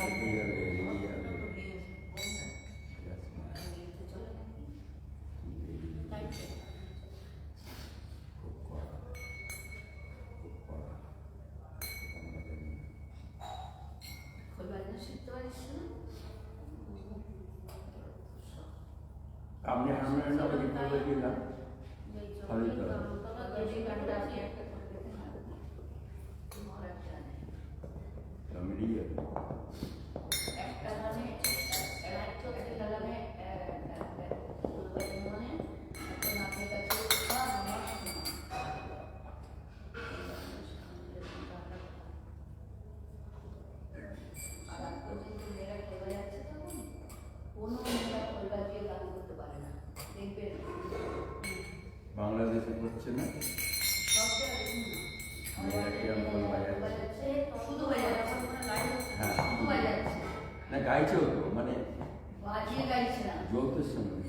রেগে যাবে রেগে যাবে খুব কড়া খুব কড়া আপনি আমরা করে দিলাম খালি তো মিলিয়ে যাবে বাংলাদেশে করছে না না গাইছেও তো মানে যৌথের সঙ্গে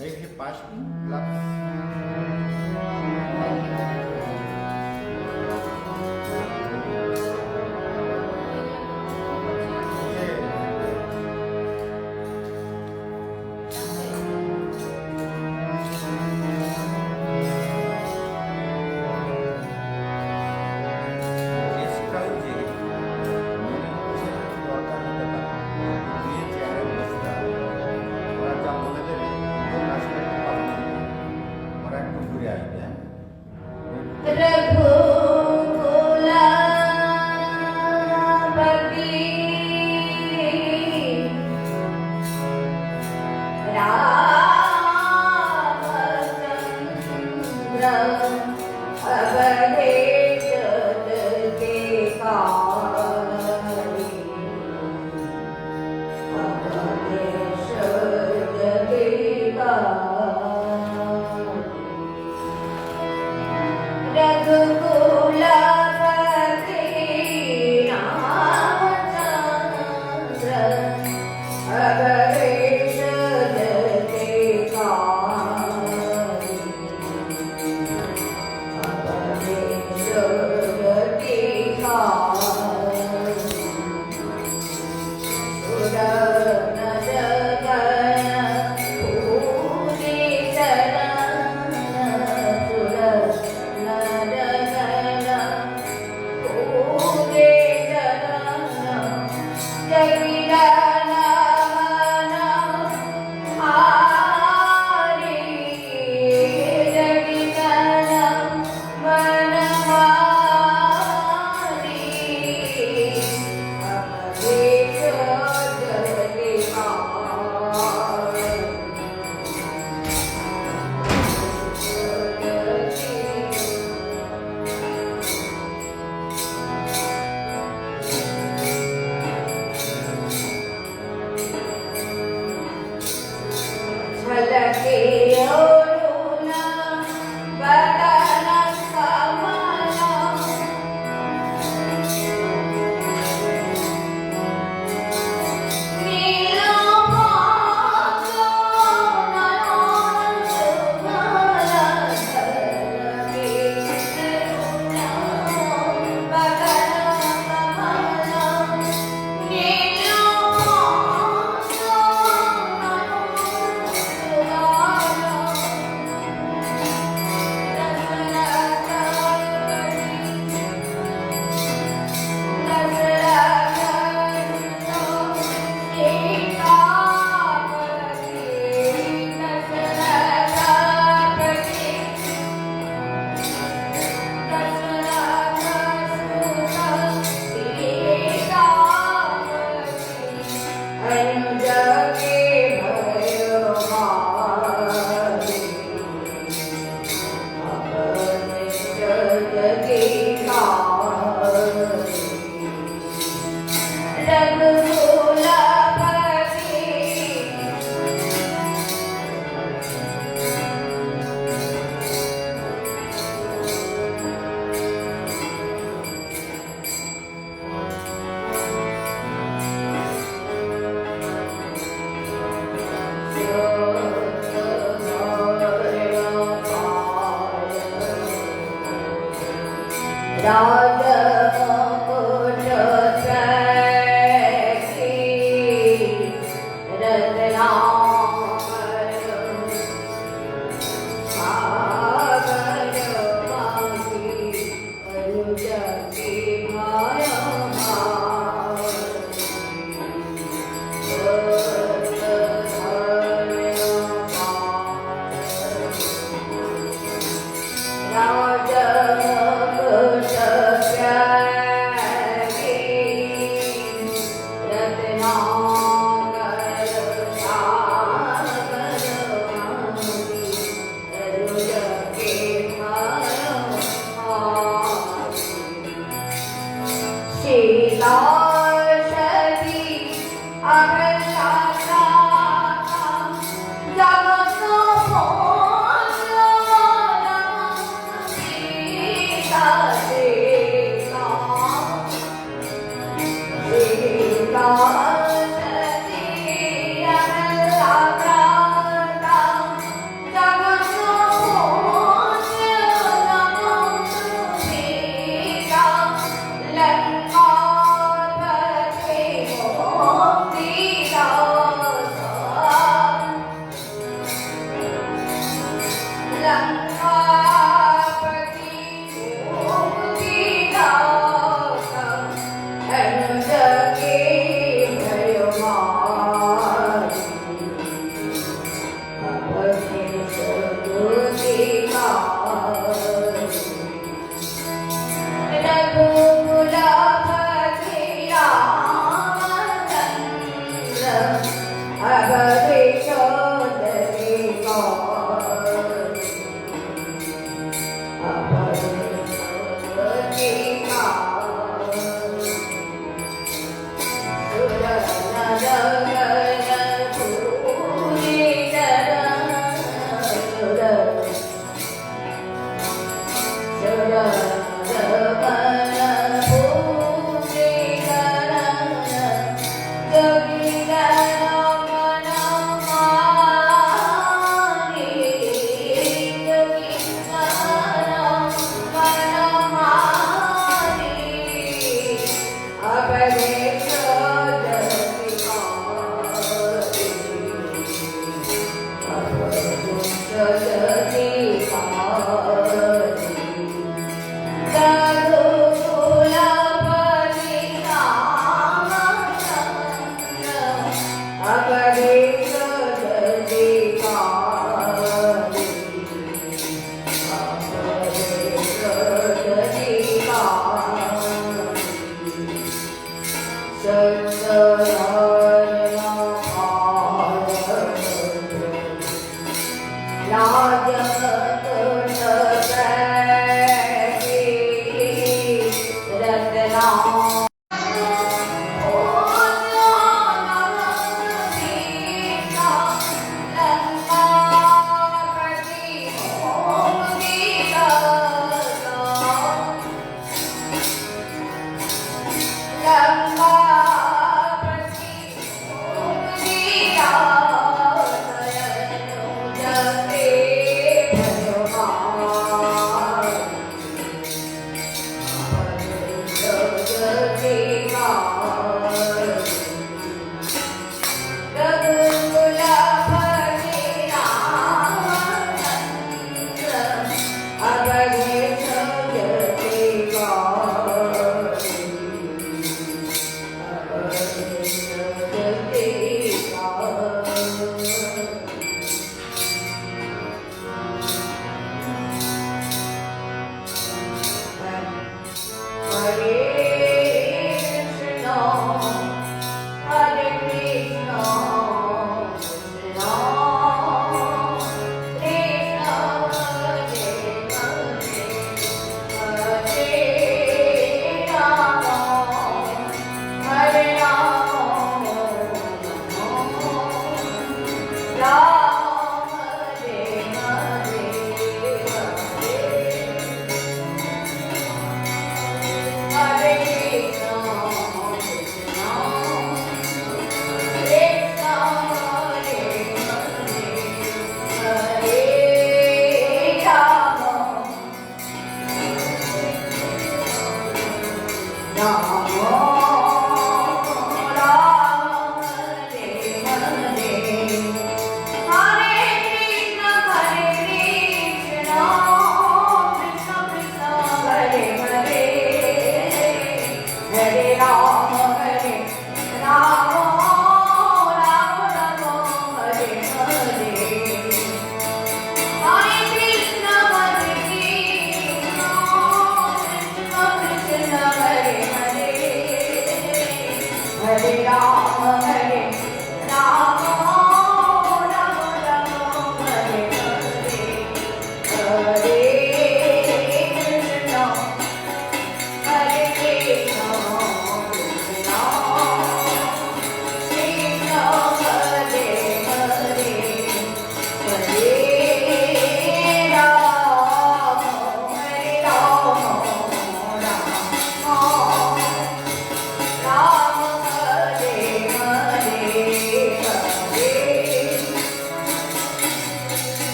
Aí reparte lá. Let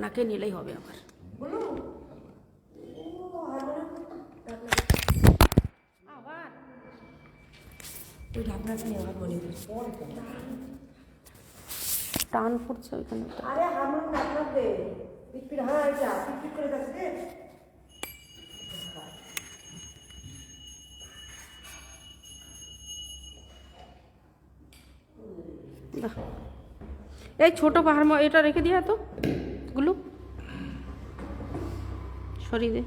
আপনাকে নিলেই হবে আমার আবার ওই ঢাকনাটা নিয়ে আবার মনে টান পড়ছে ওইখানে আরে হারমোনিয়াম ঢাকনা দে পিট হ্যাঁ এটা পিট করে যাচ্ছে এই ছোট পাহাড় এটা রেখে দিয়া তো গুলো সরিয়ে দে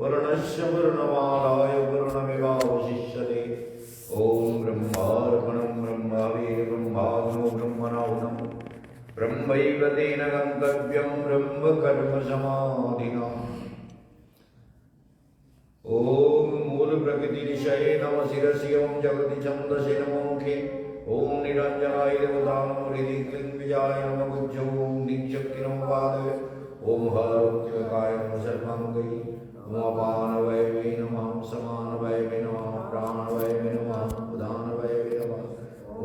वर्णस्य वर्णमालाय वर्णमिवावशिष्यते ॐ ब्रह्मार्पणं ब्रह्मावे ब्रह्माग्नो ब्रह्मणाहुतं ब्रह्मैव तेन गन्तव्यं ब्रह्मकर्म समाधिना ॐ ज्योतिरिषये नमः शिरसि ओम जगति छन्दसे नमो मुखे ओम निरञ्जनाय देवताय नमः हृदि क्लीं बीजाय नमः गुज्जो ओम नीचक्ति नमः पादवे ओम हरोक्तिकाय नमः सर्वाङ्गै ओम अपानवयवे नमः समानवयवे नमः प्राणवयवे नमः उदानवयवे नमः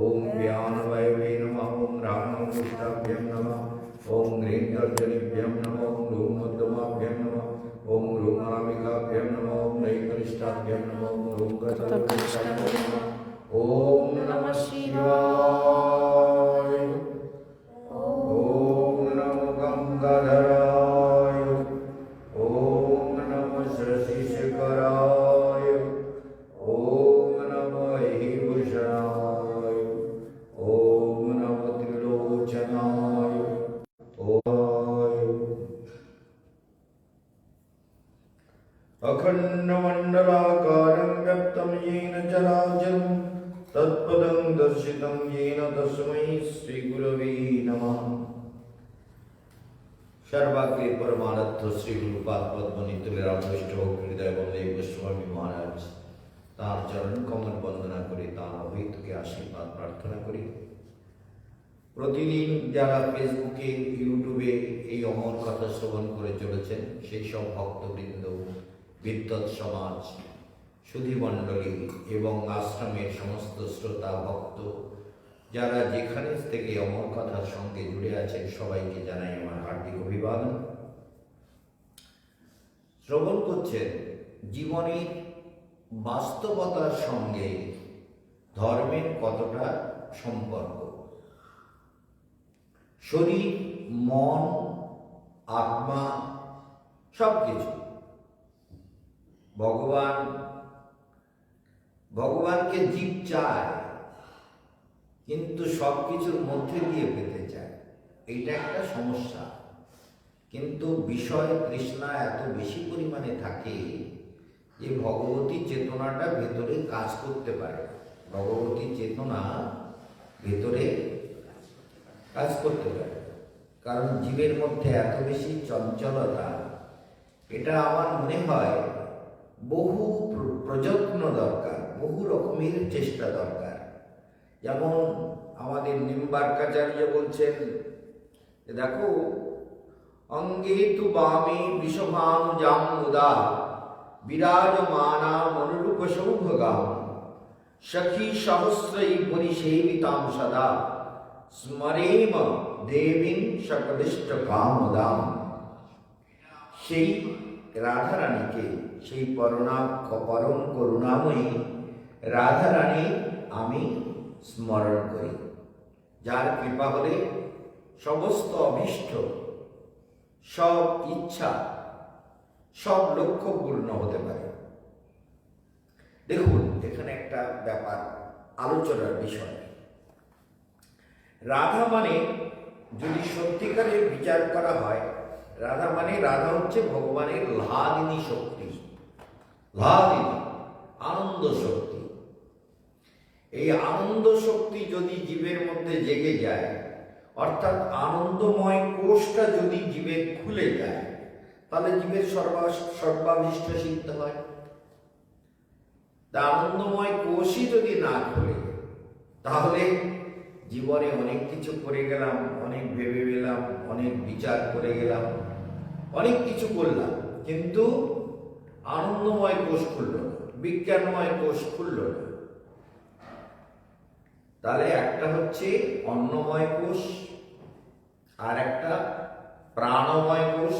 ओम व्यानवयवे नमः ओम रामकृष्णाभ्यं नमः ओम ह्रीं नमः ओम ह्रूं मध्यमाभ्यं नमः ओम ह्रूं अनामिकाभ्यं नमः ओम नैकनिष्ठाभ्यं नमः ओम ह्रूं गतनिष्ठाभ्यं नमः ओम नमः शिवाय ओम नमो गंगाधराय ओम नमः शशिशेखराय ओम नमः भूषणाय ओम नमः त्रिलोचनाय अखण्डमण्डलाकारं व्याप्तं येन चराचरं तत्पदं दर्शितं येन तस्मै श्रीगुरवे नमः। सर्वाग्रे परमानंद श्री गुरुपाद पद्मनीतले रामकृष्ण हृदय बंदे गोस्वामी महाराज तार चरण कमल बंदना करे तार अभीतके आशीर्वाद प्रार्थना करी। प्रतिदिन যারা ফেসবুকে ইউটিউবে এই অমর কথা শ্রবণ করে চলেছেন সেই সব ভক্তবৃন্দ বিদ্বৎ সমাজ সুধীমণ্ডলী এবং আশ্রমের সমস্ত শ্রোতা ভক্ত যারা যেখানে থেকে অমর কথার সঙ্গে জুড়ে আছেন সবাইকে জানাই আমার হার্দিক অভিবাদন। শ্রবণ করছেন জীবনের বাস্তবতার সঙ্গে ধর্মের কতটা সম্পর্ক। শরীর মন আত্মা সবকিছু ভগবানকে জীব চায় কিন্তু সবকিছুর মধ্যে দিয়ে পেতে চায়, এইটা একটা সমস্যা। কিন্তু বিষয় তৃষ্ণা এত বেশি পরিমাণে থাকে যে ভগবতী চেতনাটা ভেতরে কাজ করতে পারে, ভগবতী চেতনা ভেতরে কাজ করতে পারে। কারণ জীবের মধ্যে এত বেশি চঞ্চলতা, এটা আমার মনে হয় বহু প্রযত্ন দরকার, বহু রকমের চেষ্টা দরকার। যেমন আমাদের নিম্বার্কাচার্য বলছেন, দেখো অঙ্গে তু বামে বৃষভানুজাম মুদা বিরাজমানা মনুরূপ সৌভগাম সখী সহস্রৈ পরিসেবিতাম সদা স্মরেম দেবীং সকদিষ্ট কামদাম। সেই রাধারানীকে, সেই পরম করুণাময়ী রাধারানী আমি স্মরণ করি, যার কৃপা হলে সমস্ত অভীষ্ট, সব ইচ্ছা, সব লক্ষ্য পূর্ণ হতে পারে। দেখুন এখানে একটা ব্যাপার আলোচনার বিষয়। রাধা মানে যদি সত্যিকারের বিচার করা হয়, রাধা মানে রাধা হচ্ছে ভগবানের লাদিনী শক্তি, লাদিনী আনন্দ শক্তি। এই আনন্দ শক্তি যদি জীবের মধ্যে জেগে যায়, অর্থাৎ আনন্দময় কোষটা যদি জীবের খুলে যায়, তাহলে জীবের সর্বাভীষ্ট সিদ্ধ হয়। তা আনন্দময় কোষই যদি না খুলে, তাহলে জীবনে অনেক কিছু করে গেলাম, অনেক ভেবে গেলাম, অনেক বিচার করে গেলাম, অনেক কিছু করলাম, কিন্তু আনন্দময় কোষ খুলল না, বিজ্ঞানময় কোষ খুলল না। তাহলে একটা হচ্ছে অন্নময় কোষ, আর একটা প্রাণময় কোষ,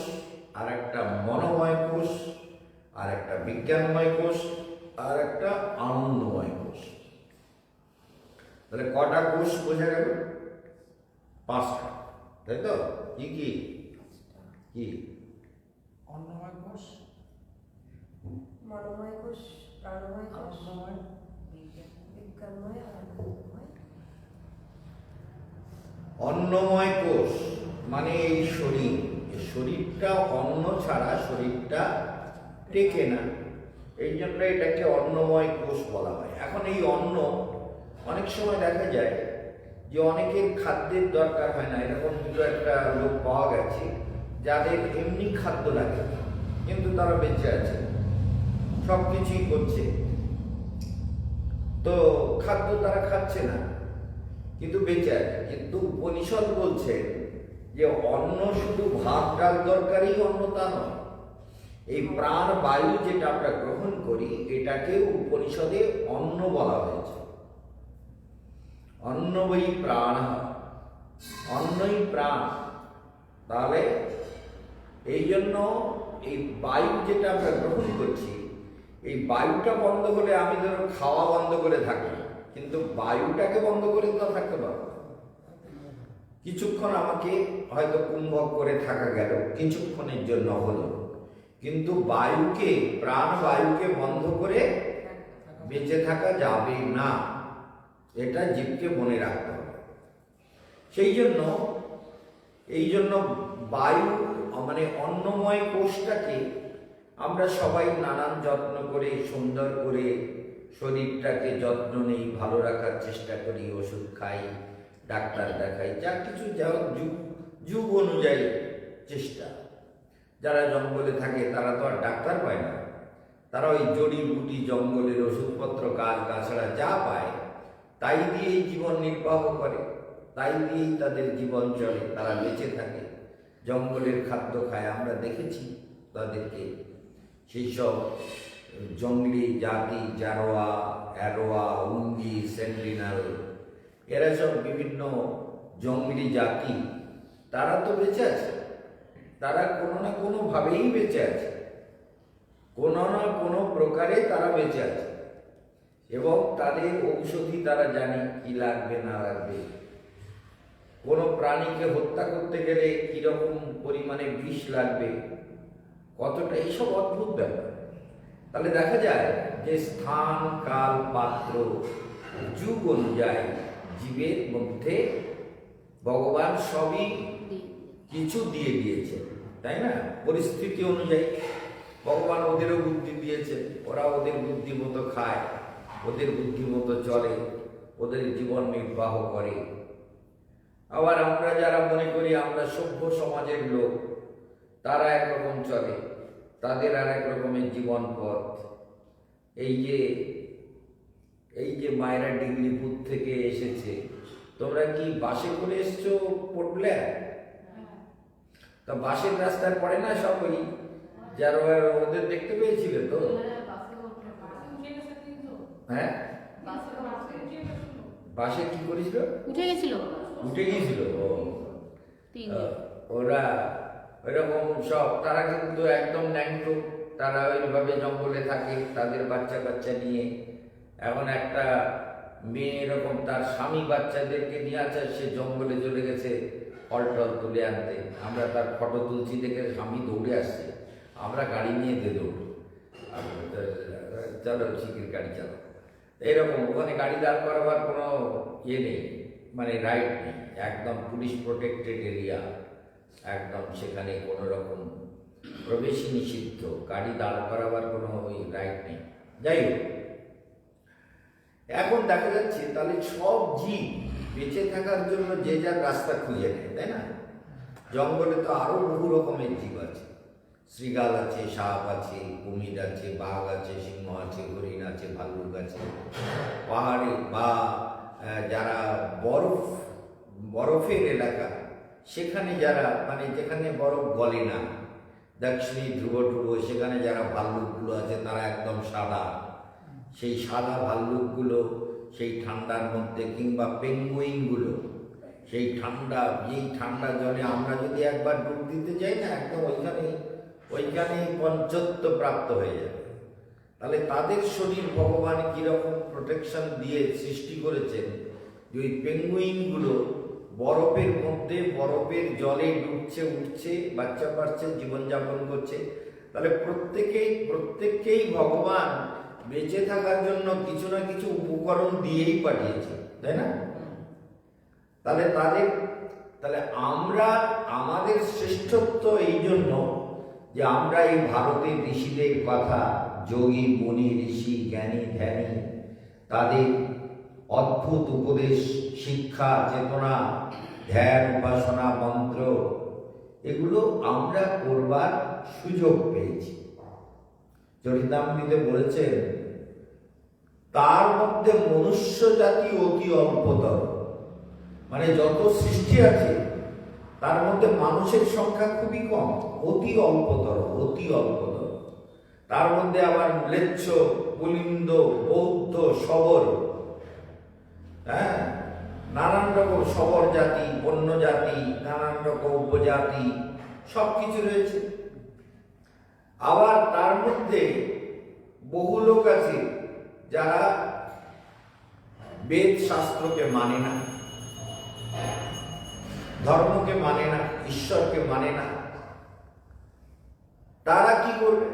আর একটা মনোময় কোষ, আর একটা বিজ্ঞানময় কোষ, আর একটা আনন্দময় কোষ। তাহলে কটা কোষ বোঝা গেল? 5টা, তাই তো? কি কি কি? অন্নময় কোষ, মনোময় কোষ, প্রাণময় কোষ, বিজ্ঞানময় আর আনন্দময়। অন্নময় কোষ মানে এই শরীর, এই শরীরটা অন্ন ছাড়া শরীরটা টেকে না, এই জন্য এটাকে অন্নময় কোষ বলা হয়। এখন এই অন্ন অনেক সময় দেখা যায় যে অনেকের খাদ্যের দরকার হয় না, এরকম দুটো একটা লোক পাওয়া গেছে যাদের এমনি খাদ্য লাগে কিন্তু তারা বেঁচে আছে, সব কিছুই করছে, তো খাদ্য তারা খাচ্ছে না, কিন্তু বেঁচে আছে। কিন্তু উপনিষদ বলছেন যে অন্ন শুধু ভাত ডাল দরকারই অন্ন তা নয়। এই প্রাণ বায়ু যেটা আমরা গ্রহণ করি এটাকে উপনিষদে অন্ন বলা হয়েছে। অন্ন বৈ প্রাণ, অন্নই প্রাণ। তাহলে এই জন্য এই বায়ু যেটা আমরা গ্রহণ করছি, এই বায়ুটা বন্ধ হলে আমি ধরো খাওয়া বন্ধ করে থাকি, কিন্তু বায়ুটাকে বন্ধ করে তো থাকতে পারবো না। কিছুক্ষণ আমাকে হয়তো কুম্ভক করে থাকা গেল, কিছুক্ষণের জন্য হলো, কিন্তু বায়ুকে, প্রাণ বায়ুকে বন্ধ করে বেঁচে থাকা যাবে না। এটা জীবকে মনে রাখতে হবে। এই জন্য বায়ু মানে অন্নময় কোষটাকে আমরা সবাই নানান যত্ন করে, সুন্দর করে শরীরটাকে যত্ন নেই, ভালো রাখার চেষ্টা করি, ওষুধ খাই, ডাক্তার দেখাই, যা কিছু যা যুগ অনুযায়ী চেষ্টা। যারা জঙ্গলে থাকে তারা তো আর ডাক্তার পায় না, তারা ওই জড়িবুটি, জঙ্গলের ওষুধপত্র, গাছ গাছড়া যা পায় তাই দিয়েই জীবন নির্বাহ করে, তাই দিয়েই তাদের জীবন চলে, তারা বেঁচে থাকে, জঙ্গলের খাদ্য খায়। আমরা দেখেছি তাদেরকে, সেই সব জঙ্গলি জাতি, জারোয়া, অ্যারোয়া, উঙ্গি, সেন্টিনাল, এরা সব বিভিন্ন জঙ্গলি জাতি, তারা তো বেঁচে আছে, তারা কোনো না কোনোভাবেই বেঁচে আছে, কোনো না কোনো প্রকারে তারা বেঁচে আছে, এবং তাদের ঔষধি তারা জানে কি লাগবে না লাগবে। কোনো প্রাণীকে হত্যা করতে গেলে কিরকম পরিমাণে বিষ লাগবে, কতটা, এইসব অদ্ভুত ব্যাপার। তাহলে দেখা যায় যে স্থান, কাল, পাত্র, যুগ অনুযায়ী জীবের মধ্যে ভগবান সবই কিছু দিয়ে দিয়েছে, তাই না? পরিস্থিতি অনুযায়ী ভগবান ওদেরও বুদ্ধি দিয়েছে, ওরা ওদের বুদ্ধি মতো খায়, ওদের বুদ্ধি মতো চলে, ওদের জীবন নির্বাহ করে। আবার আমরা যারা মনে করি আমরা সভ্য সমাজের লোক, তারা একরকম চলে, তাদের আর এক রকমের জীবন পথ। এই যে মায়েরা ডিগ্রিপুর থেকে এসেছে, তোমরা কি বাসে করে এসছো পড়লে? তা বাসের রাস্তায় পড়ে না সব, ওই যারা ওদের দেখতে পেয়েছিলে তো? হ্যাঁ, বাসে কি করেছিল? উঠে গেছিল। ওরা ওইরকম সব, তারা কিন্তু একদম ন্যাংটো, তারা ওইভাবে জঙ্গলে থাকে তাদের বাচ্চা কাচ্চা নিয়ে। এখন একটা মেয়ে এরকম তার স্বামী বাচ্চাদেরকে নিয়ে আছে, সে জঙ্গলে চলে গেছে ফল টল তুলে আনতে। আমরা তার ফটো তুলছি দেখে স্বামী দৌড়ে আসছে, আমরা গাড়ি নিয়ে দৌড়, চলো শিখির গাড়ি চালো। এরকম ওখানে গাড়ি দাঁড় করাবার কোনো ইয়ে নেই, মানে রাইট নেই, একদম পুলিশ প্রোটেক্টেড এরিয়া, একদম সেখানে কোনো রকম প্রবেশ নিষিদ্ধ, গাড়ি দাঁড় করাবার কোনো ওই রাইট নেই। যাই হোক, এখন দেখা যাচ্ছে তাহলে সব জীব বেঁচে থাকার জন্য যে যার রাস্তা খুঁজে নেয়, তাই না? জঙ্গলে তো আরো বহু রকমের জীব আছে, শৃগাল আছে, সাপ আছে, কুমির আছে, বাঘ আছে, সিংহ আছে, হরিণ আছে, ভাল্লুক আছে। পাহাড়ে বা যারা বরফের এলাকা, সেখানে যারা মানে যেখানে বরফ গলে না, দক্ষিণী ধ্রুব, সেখানে যারা ভাল্লুকগুলো আছে তারা একদম সাদা। সেই সাদা ভাল্লুকগুলো সেই ঠান্ডার মধ্যে, কিংবা পেঙ্গুইনগুলো সেই ঠান্ডা জলে আমরা যদি একবার ডুব দিতে যাই না, একদম ওইখানেই পঞ্চত্ব প্রাপ্ত হয়ে যাবে। তাহলে তাদের শরীর ভগবান কিরকম প্রোটেকশন দিয়ে সৃষ্টি করেছেন, যে ওই পেঙ্গুইনগুলো বরফের মধ্যে, বরফের জলে ডুবছে, উঠছে, বাচ্চা পাচ্ছে, জীবনযাপন করছে। তাহলে প্রত্যেককেই ভগবান বেঁচে থাকার জন্য কিছু না কিছু উপকরণ দিয়েই পাঠিয়েছে, তাই না? তাহলে আমরা, আমাদের শ্রেষ্ঠত্ব এই জন্য যে আমরা এই ভারতের ঋষিদের কথা, যোগী, মুনি, ঋষি, জ্ঞানী, ধ্যানী, তাদের অদ্ভুত উপদেশ, শিক্ষা, চেতনা, ধ্যান, উপাসনা, মন্ত্র, এগুলো আমরা করবার সুযোগ পেয়েছি। চরিতামৃতে বলেছেন, তার মধ্যে মনুষ্য জাতি অতি অল্পতর। মানে যত সৃষ্টি আছে তার মধ্যে মানুষের সংখ্যা খুবই কম, অতি অল্পতর, অতি অল্পতর। তার মধ্যে আবার ম্লেচ্ছ, পুলিন্দ, বৌদ্ধ, শবর, হ্যাঁ, নানান রকম শবর জাতি, বন্য জাতি, নানান রকম উপজাতি সবকিছু রয়েছে। আবার তার মধ্যে বহু লোক আছে যারা বেদ শাস্ত্রকে মানে না, ধর্মকে মানে না, ঈশ্বরকে মানে না। তারা কি করবে?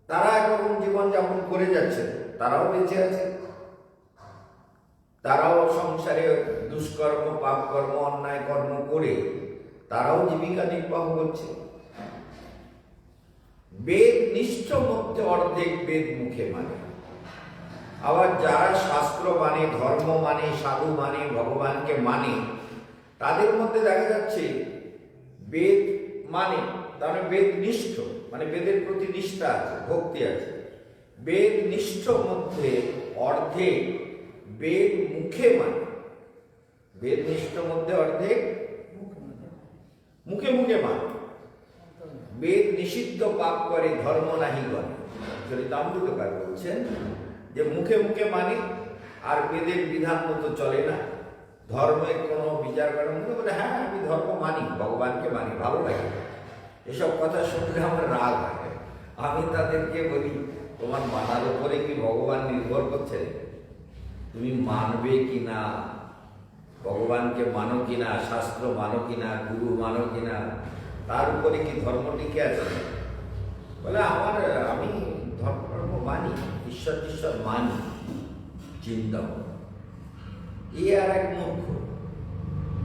তারা একরকম জীবন যাপন করে যাচ্ছে, তারাও বেঁচে আছে, তারাও সংসারে দুষ্কর্ম, পাপ কর্ম, অন্যায় কর্ম করে তারাও জীবিকা নির্বাহ করছে। বেদ নিষ্ঠ মধ্যে অর্ধেক বেদ মুখে মানে। আবার যারা শাস্ত্র মানে, ধর্ম মানে, সাধু মানে, ভগবানকে মানে, তাদের মধ্যে দেখা যাচ্ছে বেদ মানে, তাহলে বেদ নিষ্ঠ, মানে বেদের প্রতি নিষ্ঠা আছে, ভক্তি আছে। বেদ নিষ্ঠ মধ্যে অর্ধেক বেদ মুখে মানে। বেদ নিষ্ঠ মধ্যে অর্ধেক মুখে মুখে মানে। বেদ নিষিদ্ধ পাপ করে ধর্ম নাহি করে। চরিতামৃতকার বলছেন যে মুখে মুখে মানে আর বেদের বিধান মতো চলে না, ধর্মের কোনো বিচার করার মতো বলে হ্যাঁ আমি ধর্ম মানি, ভগবানকে মানি, ভালো লাগে। এসব কথা শুনলে আমার রাগ হয়। আমি তাদেরকে বলি তোমার মানার উপরে কি ভগবান নির্ভর করছে? তুমি মানবে কিনা, ভগবানকে মানো কিনা, শাস্ত্র মানো কিনা, গুরু মানো কিনা, তার উপরে কি ধর্ম টিকে আছে? বলে আমি ধর্ম মানি, ঈশ্বর টিশ্বর মানি, চিন্তা এ আর এক মূর্খ।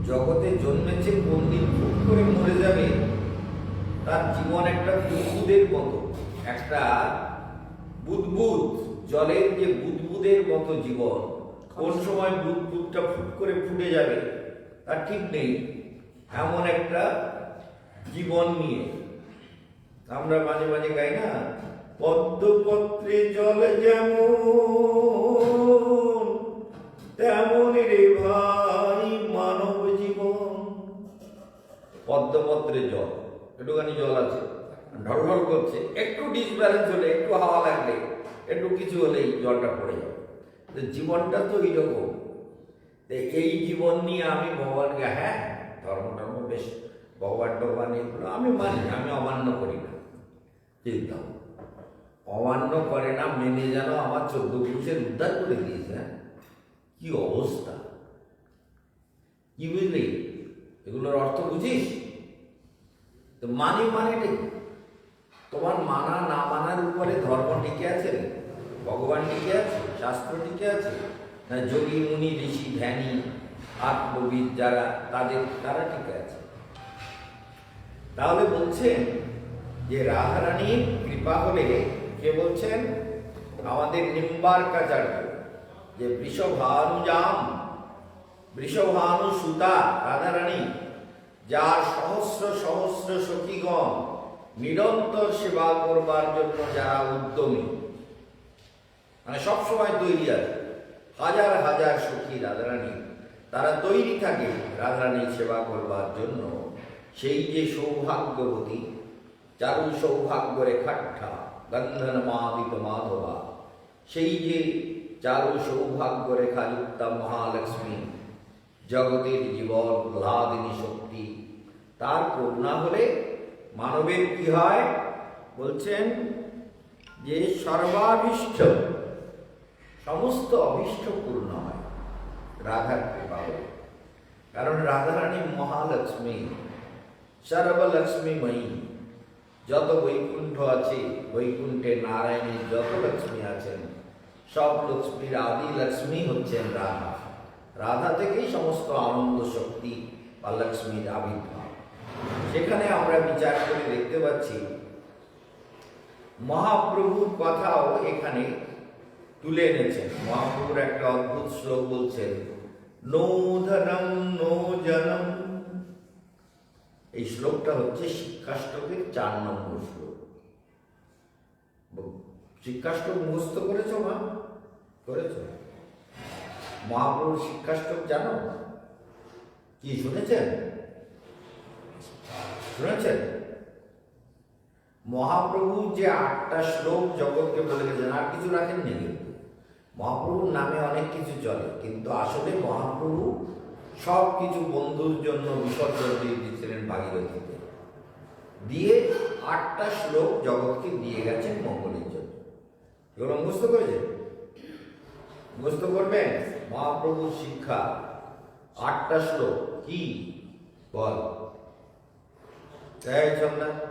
জগতে জন্মেছে, কোন দিন খুব করে মরে যাবে, তার জীবন একটা বুদবুদের মতো, একটা বুদবুদ, জলের যে বুদবুদের মতো জীবন। কোন সময় বুদবুদটা ফুট করে ফুটে যাবে তার ঠিক নেই, এমন একটা জীবন নিয়ে আমরা মাঝে মাঝে গাই না, পদ্মপত্রে জল যেমন তেমন রে ভাই মানব জীবন। পদ্মপত্রে জল, একটুখানি জল আছে, ঢলঢল করছে, একটু ডিসব্যালেন্স হলে, একটু হাওয়া লাগলে, একটু কিছু হলেই জলটা পড়ে যাবে। জীবনটা তো এইরকম। এই জীবন নিয়ে আমি ভগবানকে, হ্যাঁ ধর্ম টর্ম বেশ, ভগবান এগুলো আমি মানি, আমি অমান্য করি না। চিন্তা অমান্য করে না মেনে যেন আমার 14 পুরুষের উদ্ধার করে দিয়েছে। হ্যাঁ, কি অবস্থা! কি বুঝলি? এগুলোর অর্থ বুঝিস তো? মানেটা তোমার মানা না মানার উপরে ধর্ম টিকে আছে, ভগবান টিকে আছে, শাস্ত্র টিকে আছে না? যোগী মুনি ঋষি ধ্যানী আত্মবিদ যারা, তারা টিকে আছে। তাহলে বলছেন যে রাধারানীর কৃপা হলে, কে বলছেন? আমাদের নিম্বার্কাচার্য, যে বৃষভানুজাম, বৃষভানু সুতা রাধারানী, যার সহস্র সহস্র সখীগণ নিরন্তর সেবা করবার জন্য যারা উদ্যমী, মানে সবসময় তৈরি আছে, হাজার হাজার সখী রাধারানী, তারা তৈরি থাকে রাধারানীর সেবা করবার জন্য। সেই যে সৌভাগ্যবতী, চারু সৌভাগ্য রেখাঠা গন্ধন মাদিত মাধবা, সেই যে চারু সৌভাগ্য রেখাযুক্ত মহালক্ষ্মী, জগতের জীবন প্রহ্লাদিনী শক্তি, তার করুণা হলে মানবের কি হয়? বলছেন যে সর্বাভীষ্ট, সমস্ত অভীষ্ট পূর্ণ হয় রাধার কৃপা হলে। কারণ রাধারানী মহালক্ষ্মী, সর্বলক্ষ্মীময়ী। যত বৈকুণ্ঠ আছে, বৈকুণ্ঠে নারায়ণের যত লক্ষ্মী আছেন, সব লক্ষ্মীর আদি লক্ষ্মী হচ্ছেন রাধা। রাধা থেকেই সমস্ত আনন্দ শক্তি বা লক্ষ্মীর আবির্ভাব। সেখানে আমরা বিচার করে দেখতে পাচ্ছি মহাপ্রভুর কথাও এখানে তুলে এনেছেন। মহাপ্রভুর একটা অদ্ভুত শ্লোক বলছেন, নো ধনম নো জনম। এই শ্লোকটা হচ্ছে শিক্ষাষ্টকের 4 নম্বর শ্লোক। শিক্ষাষ্টক মুখস্থ করেছো মা? করেছো? মহাপ্রভুর শিক্ষাষ্টক জানো? কি শুনেছেন? শুনেছেন? মহাপ্রভু যে 8টা শ্লোক জগৎকে বলে গেছেন, আর কিছু রাখেননি। কিন্তু মহাপ্রভুর নামে অনেক কিছু চলে, কিন্তু আসলে মহাপ্রভু সব কিছু বন্ধুর জন্য বিসর্জন দিয়ে দিয়েছিলেন ভাগীরথীতে, দিয়ে 8টা শ্লোক জগৎকে দিয়ে গেছেন মঙ্গলের জন্য। এগুলো মুখস্থ করেছেন? মুখস্থ করবেন। মহাপ্রভুর শিক্ষা 8টা শ্লোক কি বল?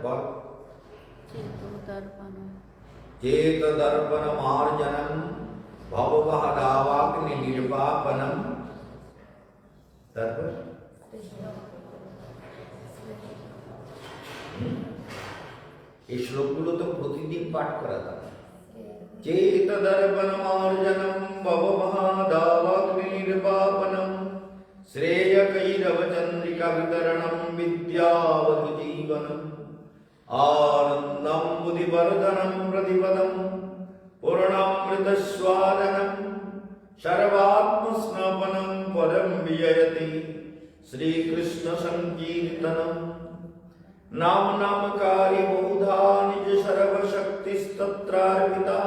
বল। চেত দর্পণ মার্জনম ভববহদাবাগ্নি নির্বাপনম। তারপর এই শ্লোকগুলো তো প্রতিদিন পাঠ করা থাকে। চেত দর্পণ মার্জনম ভববহদাবাগ্নি নির্বাপনম শ্রেয়কৈরব চন্দ্রিকা বিতರಣম বিদ্যাবধু জীবনম आनन्दं बुद्धिवर्धनं प्रतिपदं पूर्णामृतस्वादनं सर्वात्मस्नापनं पदं विजयति श्रीकृष्णसङ्कीर्तनं नाम नामकारि बहुधा निज सर्वशक्तिस्तत्रार्पिता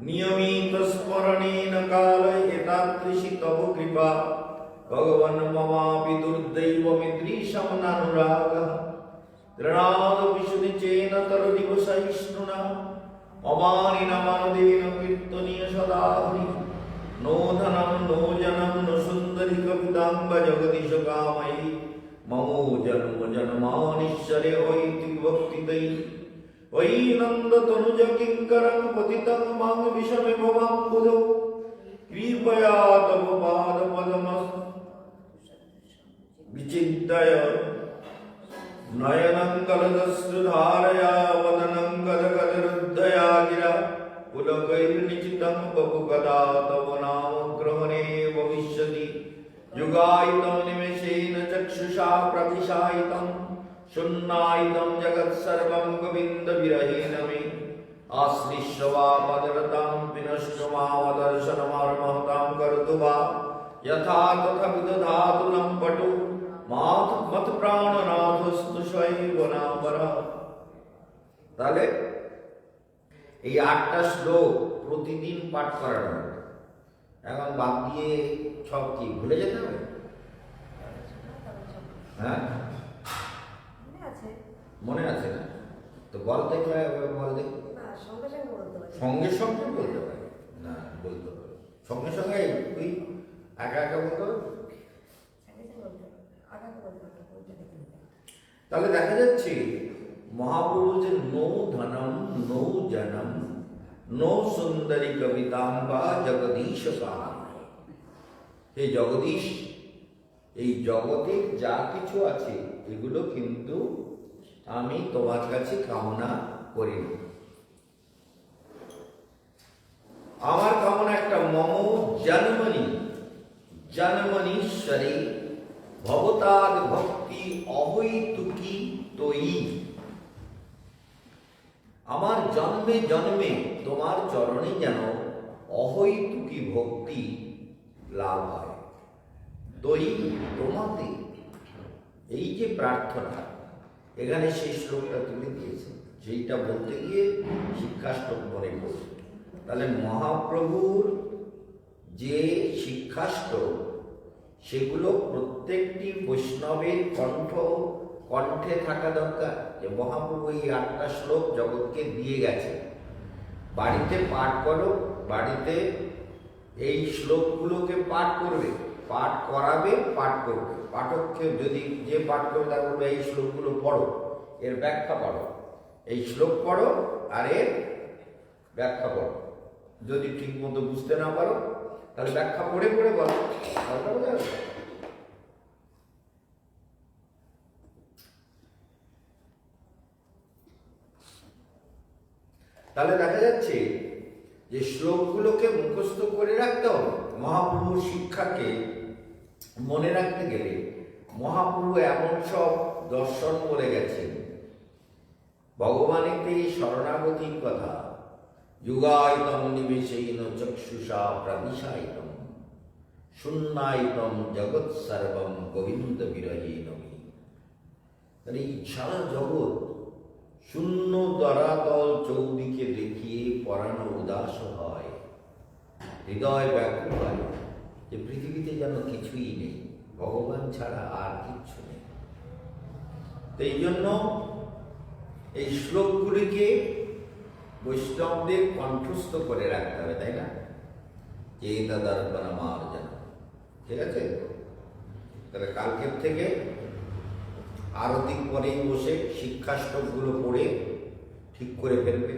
नियमितस्मरणेन काल एतादृशी तव कृपा भगवन् ममापि दुर्दैवमिदृशं नानुरागः ऋणाद विशुनिचेन तरदिवसहिष्णुना अमानिनमानदेन कीर्तनीय सदा हरि नो धनं नो जनं नो सुन्दरी कविताम्ब जगदीश कामयि ममो जन्म जन्मानिश्चर्य वैति भक्तिदै वै नन्दतनुज किङ्करं पतितं मां विषमे भवाम्बुधौ कृपया तव पादपद्मं विचिन्तय नयनं कलदश्रुधारया वदनं गदगदरुद्धया गिरा पुलकैर्निचितं बपुकदा तव नाम ग्रहणे भविष्यति युगायितं निमेषेन चक्षुषा प्रविशायितं शून्यायितं जगत्सर्वं गोविन्दविरहेण मे आश्लिष्य वा पदरतां विनश्य मावदर्शनमार्महतां करोतु वा यथा तथा विदधातु नं पटु মাত মত প্রাণনাথস্তু শৈবনাপরা। তাহলে এই 8টা শ্লোক প্রতিদিন পাঠ করানো হবে। এখন বাদ দিয়ে সব কি ভুলে যেতে হবে? হ্যাঁ, মনে আছে না? তো বল দেখলে বল দেখ। সঙ্গে সঙ্গে বলতে পারে না, বলতে পারে সঙ্গে সঙ্গে। তুই একা একা বলতে হবে। তাহলে দেখা যাচ্ছে মহাপ্রভু যে নৌ ধনম নৌ জনম নৌ সুন্দরী কবিতাম্বা জগদীশ সাহা। হে জগদীশ, এই জগতে যা কিছু আছে এগুলো কিন্তু আমি তোমার কাছে কামনা করি না। আমার কামনা একটা, মম জন্মনি জন্মনীশ্বরে ভবতাদ ভক্তি অহৈতুকী তৈ। আমার জন্মে জন্মে তোমার চরণে যেন অহৈতুকী ভক্তি লাভ হয়। তৈ তোমাতে, এই যে প্রার্থনা এখানে সেই শ্লোকটা তুলে দিয়েছে, সেইটা বলতে গিয়ে শিক্ষাষ্টক মনে পড়ছে। তাহলে মহাপ্রভুর যে শিক্ষাষ্টক সেগুলো প্রত্যেকটি বৈষ্ণবের কণ্ঠে থাকা দরকার। যে মহাপ্রভু এই 8টা শ্লোক জগৎকে দিয়ে গেছে, বাড়িতে পাঠ করো, বাড়িতে এই শ্লোকগুলোকে পাঠ করবে, পাঠ করাবে, পাঠ করবে। পাঠককে যদি যে পাঠ করবে তার বলবে এই শ্লোকগুলো পড়ো, এর ব্যাখ্যা পড়ো, এই শ্লোক পড়ো আর এর ব্যাখ্যা পড়ো। যদি ঠিক মতো বুঝতে না পারো তাহলে ব্যাখ্যা পড়ে পড়ে বলো। তাহলে দেখা যাচ্ছে যে শ্লোকগুলোকে মুখস্থ করে রাখতে হবে। মহাপ্রভুর শিক্ষাকে মনে রাখতে গেলে মহাপ্রভু এমন সব দর্শন বলে গেছেন, ভগবানের এই শরণাগতির কথা, যুগায়তম নিবেশেন চক্ষুষা প্রদিশায়তম শূন্যায়তম জগৎ সর্বম গোবিন্দ বিরহীনমি। তাহলে এই সারা জগৎ শূন্য ধরাতল চৌদিকে দেখিয়ে পরাণ উদাস হয়, হৃদয় ব্যাকুল হয় যে পৃথিবীতে যেন কিছুই নেই, ভগবান ছাড়া আর কিচ্ছু নেই। তো এই জন্য এই শ্লোকগুলিকে বৈষ্ণবদের কণ্ঠস্থ করে রাখতে হবে, তাই না? চেতদর্পণমার্জন, ঠিক আছে? তাহলে কালকের থেকে আরতির পরেই বসে শিক্ষাষ্টকগুলো পড়ে ঠিক করে ফেলবে।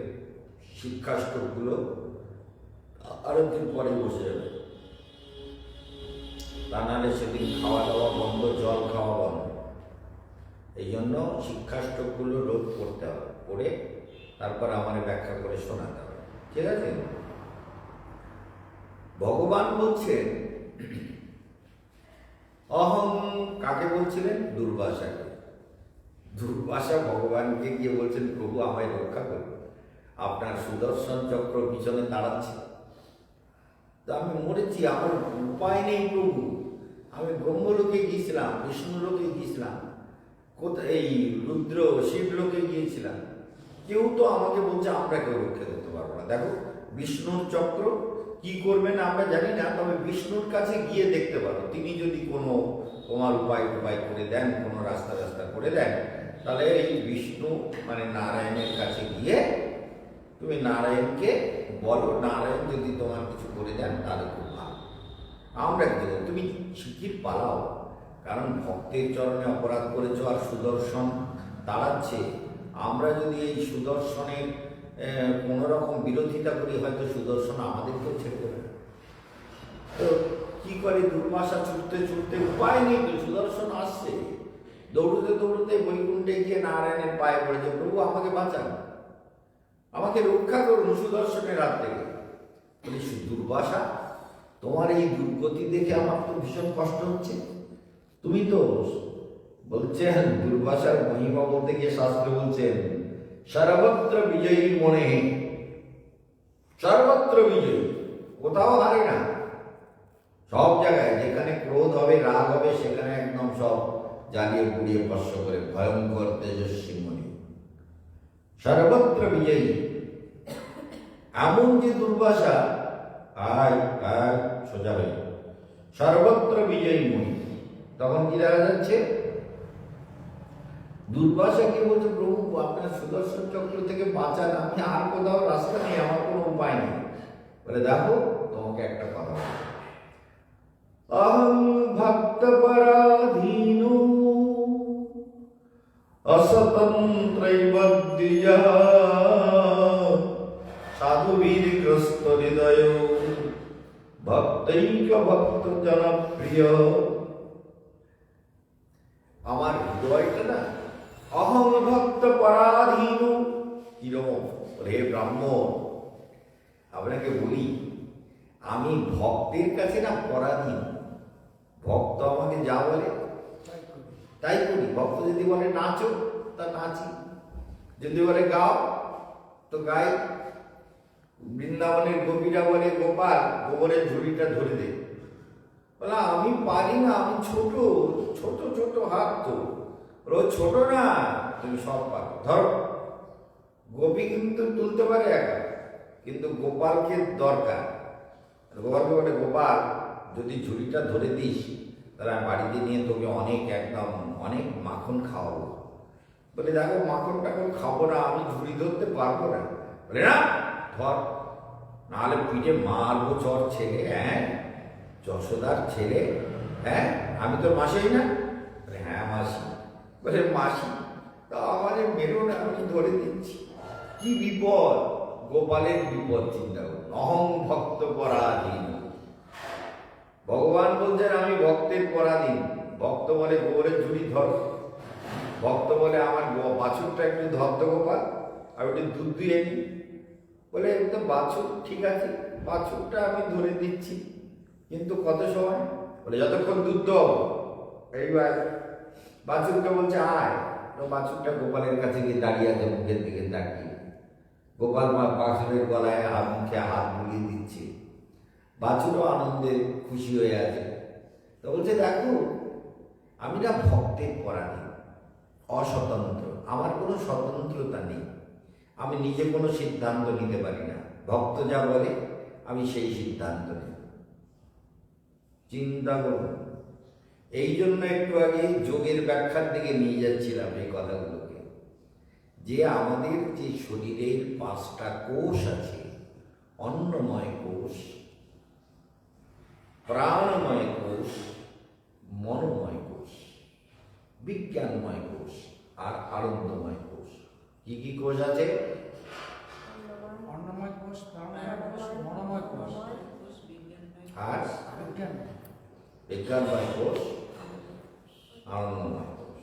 শিক্ষাষ্টকগুলো আরতির পরে বসে যাবে, তা নাহলে সেদিন খাওয়া দাওয়া বন্ধ, জল খাওয়া বন্ধ। এই জন্য শিক্ষাষ্টকগুলো রোজ পড়তে হবে, পড়ে তারপর আমার ব্যাখ্যা করে শোনাতে হবে, ঠিক আছে? ভগবান বলছেন অহং, কাকে বলছিলেন? দুর্বাসাকে। দুর্বাসা ভগবানকে গিয়ে বলছেন, প্রভু আমায় রক্ষা করুন, আপনার সুদর্শন চক্র পিছনে দাঁড়াচ্ছে, তো আমি মরেছি, আমার উপায় নেই প্রভু। আমি ব্রহ্মলোকে গিয়েছিলাম, বিষ্ণুলোকে গিয়েছিলাম, কোথায় এই রুদ্র শিবলোকে গিয়েছিলাম, কেউ তো আমাকে বলছে আমরা কেউ রক্ষা করতে পারবো না। দেখো বিষ্ণুর চক্র কি করবেন আমরা জানি না, তবে বিষ্ণুর কাছে গিয়ে দেখতে পারো, তিনি যদি কোনো তোমার উপায় করে দেন, কোনো রাস্তা করে দেন, তাহলে এই বিষ্ণু মানে নারায়ণের কাছে গিয়ে তুমি নারায়ণকে বলো, নারায়ণ যদি তোমার কিছু করে দেন তাহলে খুব ভালো। আমরা কি দেবো, তুমি শিখির পালাও, কারণ ভক্তের চরণে অপরাধ করেছ আর সুদর্শন দাঁড়াচ্ছে। আমরা যদি এই সুদর্শনের কোনো রকম বিরোধিতা করি, হয়তো সুদর্শন আমাদেরকেও ছেড়ে দেবে। তো কি করে দুর্বাসা ছুটতে উপায় নেই, তো সুদর্শন আসছে, দৌড়তে বৈকুণ্ঠে গিয়ে নারায়ণের পায়ে পড়েছে, প্রভু আমাকে বাঁচান, আমাকে রক্ষা করুন সুদর্শনের হাত থেকে। বলি দুর্বাসা, তোমার এই দুর্গতি দেখে আমার তো ভীষণ কষ্ট হচ্ছে। তুমি তো বলছেন দুর্বাসার মহিমা বলতে গিয়ে শাস্ত্রে বলছেন সর্বত্র বিজয়ী মনে, সর্বত্র বিজয়ী, কোথাও হারে না। সব জায়গায় যেখানে ক্রোধ হবে, রাগ হবে, সেখানে একদম সব জ্বালিয়ে পুড়িয়ে ভস্ম করে, ভয়ঙ্কর তেজস্বী মণি, সর্বত্র বিজয়ী। এমন যে দুর্বাসা, সোজা হয়ে সর্বত্র বিজয়ী মণি। তখন কি দেখা যাচ্ছে, দুর্বাসা কি বলছে, প্রভু আপনার সুদর্শন চক্র থেকে বাঁচান, আমি আর কোথাও রাস্তা নেই, আমার কোনো উপায় নেই। বলে দেখো তোমাকে একটা কথা বলি, অহং ভক্ত পরাধীন অস্বতন্ত্রৈব দ্বিজা সাধুবীর গ্রস্ত হৃদয় ভক্তৈক ভক্ত জনপ্রিয়। আমার হৃদয়টা না অহং ভক্ত পরাধীন। কিরকম? হে ব্রাহ্মণ, আপনাকে বলি, আমি ভক্তের কাছে না পরাধীন। ভক্ত আমাকে যা বলে তাই করি। ভক্ত যদি বলে নাচো, তা নাচি, যদি বলে গাও তো গাই। বৃন্দাবনের গোপীরা বলে গোপাল গোবরের ঝুড়িটা ধরে দে, বলে আমি পারি না, আমি ছোট ছোট ছোট হাত, তো বলো ছোট না, তুমি সব পারো, ধরো। গোপী কিন্তু তুলতে পারে একা, কিন্তু গোপালকে দরকার। গোপালকে বলে গোপাল যদি ঝুড়িটা ধরে দিস, তাহলে আমি বাড়িতে নিয়ে তোকে অনেক মাখন খাওয়াবো। বলে দেখো মাখন টাখন খাবো না, আমি ঝুড়ি ধরতে পারবো না। বলে না, ধর, নাহলে পিঠে মারবো চর ছেলে। হ্যাঁ, যশোদার ছেলে, হ্যাঁ, আমি তোর মাসি না? বলে হ্যাঁ মাসি। বলে মাসি, তা আমাদের মেরো না, আমি ধরে দিচ্ছি। কি বিপদ! গোপালের বিপদ চিন্তা করুন। অহং ভক্ত পরাধীন। ভগবান বলছেন আমি ভক্তের পরাধীন। ভক্ত বলে গোবরের ঝুড়ি ধর, ভক্ত বলে আমার বাছুরটা একটু ধরত গোপাল, আর ওটি দুধ দিয়ে নি। বলে তো বাছুর ঠিক আছে, বাছুরটা আমি ধরে দিচ্ছি, কিন্তু কত সময়? বলে যতক্ষণ দুধ দেবো। এইবার বাছুরকে বলছে আয়, তো বাছুরটা গোপালের কাছে গিয়ে দাঁড়িয়ে আছে, মুখের দিকে তাকিয়ে। গোপাল মা বাছুরের গলায় মুখে হাত বুলিয়ে দিচ্ছে, বাছুরও আনন্দে খুশি হয়ে আছে। তো বলছে, দেখো আমি না ভক্তের পরাধীন, অস্বতন্ত্র, আমার কোনো স্বতন্ত্রতা নেই, আমি নিজে কোনো সিদ্ধান্ত নিতে পারি না, ভক্ত যা বলে আমি সেই সিদ্ধান্ত নেই। চিন্তা করুন। এই জন্য একটু আগে যোগের ব্যাখ্যার দিকে নিয়ে যাচ্ছিলাম এই কথাগুলোকে, যে আমাদের যে শরীরের 5টা কোষ আছে, অন্নময় কোষ, প্রাণময় কোষ, মনোময় কোষ, বিজ্ঞানময় কোষ আর আনন্দময় কোষ। কি কি কোষ আছে? অন্নময় কোষ, প্রাণময় কোষ, মনোময় কোষ আর বিজ্ঞানময় কোষ, আনন্দময় কোষ।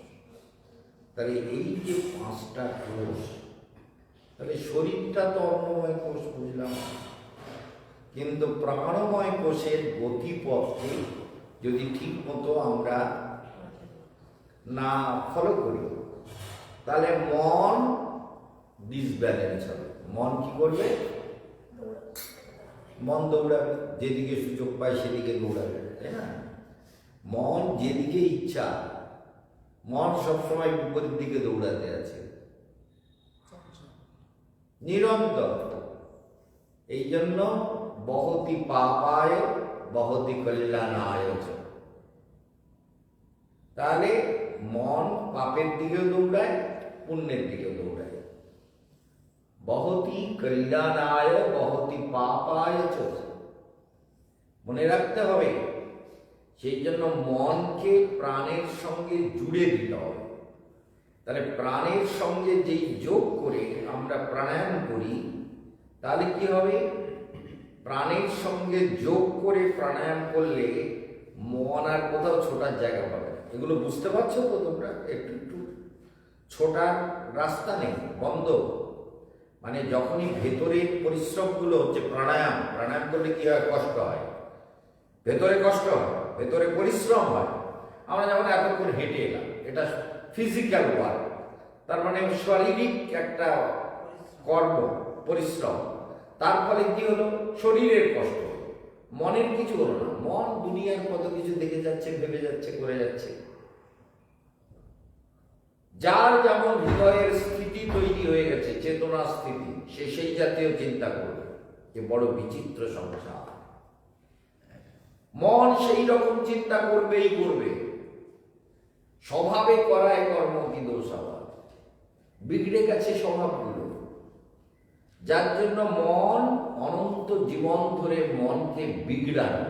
তাহলে এই যে 5টা কোষ, তাহলে শরীরটা তো অন্নময় কোষ বুঝলাম, কিন্তু প্রাণময় কোষের গতিপথকে যদি ঠিক মতো আমরা না ফলো করি, তাহলে মন ডিসব্যালেন্স হবে। মন কি করবে? মন দৌড়াবে, যেদিকে সুযোগ পায় সেদিকে দৌড়াবে, তাই না? মন যেদিকে ইচ্ছা, মন সবসময় বিপরীত দিকে দৌড়াতে আছে নিরন্তর। এই জন্য বহতি পাপায় বহতি কল্যাণায়। তাহলে মন পাপের দিকেও দৌড়ায়, পুণ্যের দিকেও দৌড়ায়। বহতি কল্যাণায় বহতি পাপায় চ। মনে রাখতে হবে, সেই জন্য মনকে প্রাণের সঙ্গে জুড়ে দিতে হবে। তাহলে প্রাণের সঙ্গে যেই যোগ করে আমরা প্রাণায়াম করি, তাহলে কি হবে? প্রাণের সঙ্গে যোগ করে প্রাণায়াম করলে মন আর কোথাও ছোটার জায়গা পাবে না। এগুলো বুঝতে পারছো তো তোমরা? একটু একটু ছোটার রাস্তা নেই, বন্ধ। মানে যখনই ভেতরের পরিশ্রমগুলো হচ্ছে, প্রাণায়াম করলে কি হয়? কষ্ট হয়, ভেতরে কষ্ট হয়, ভেতরে পরিশ্রম হয়। আমরা যেমন এতক্ষণ হেঁটে এলাম, এটা ফিজিক্যাল ওয়ার্ক, তার মানে শারীরিক একটা কর্ম, পরিশ্রম। তার ফলে কি হলো? শরীরের কষ্ট, মনের কিছু হলো না। মন দুনিয়ার কত কিছু দেখে যাচ্ছে, ভেবে যাচ্ছে, করে যাচ্ছে। যার যেমন হৃদয়ের স্থিতি তৈরি হয়ে গেছে, চেতনা স্থিতি, সে সেই জাতীয় চিন্তা করবে। যে বড় বিচিত্র সংসার। মন সেই রকম চিন্তা করবেই করবে। স্বভাবে করায় কর্ম কি দোষ আবার, বিগড়ে গেছে স্বভাবগুলো। যার জন্য মন অনন্ত জীবন ধরে মনকে বিগড়ানো,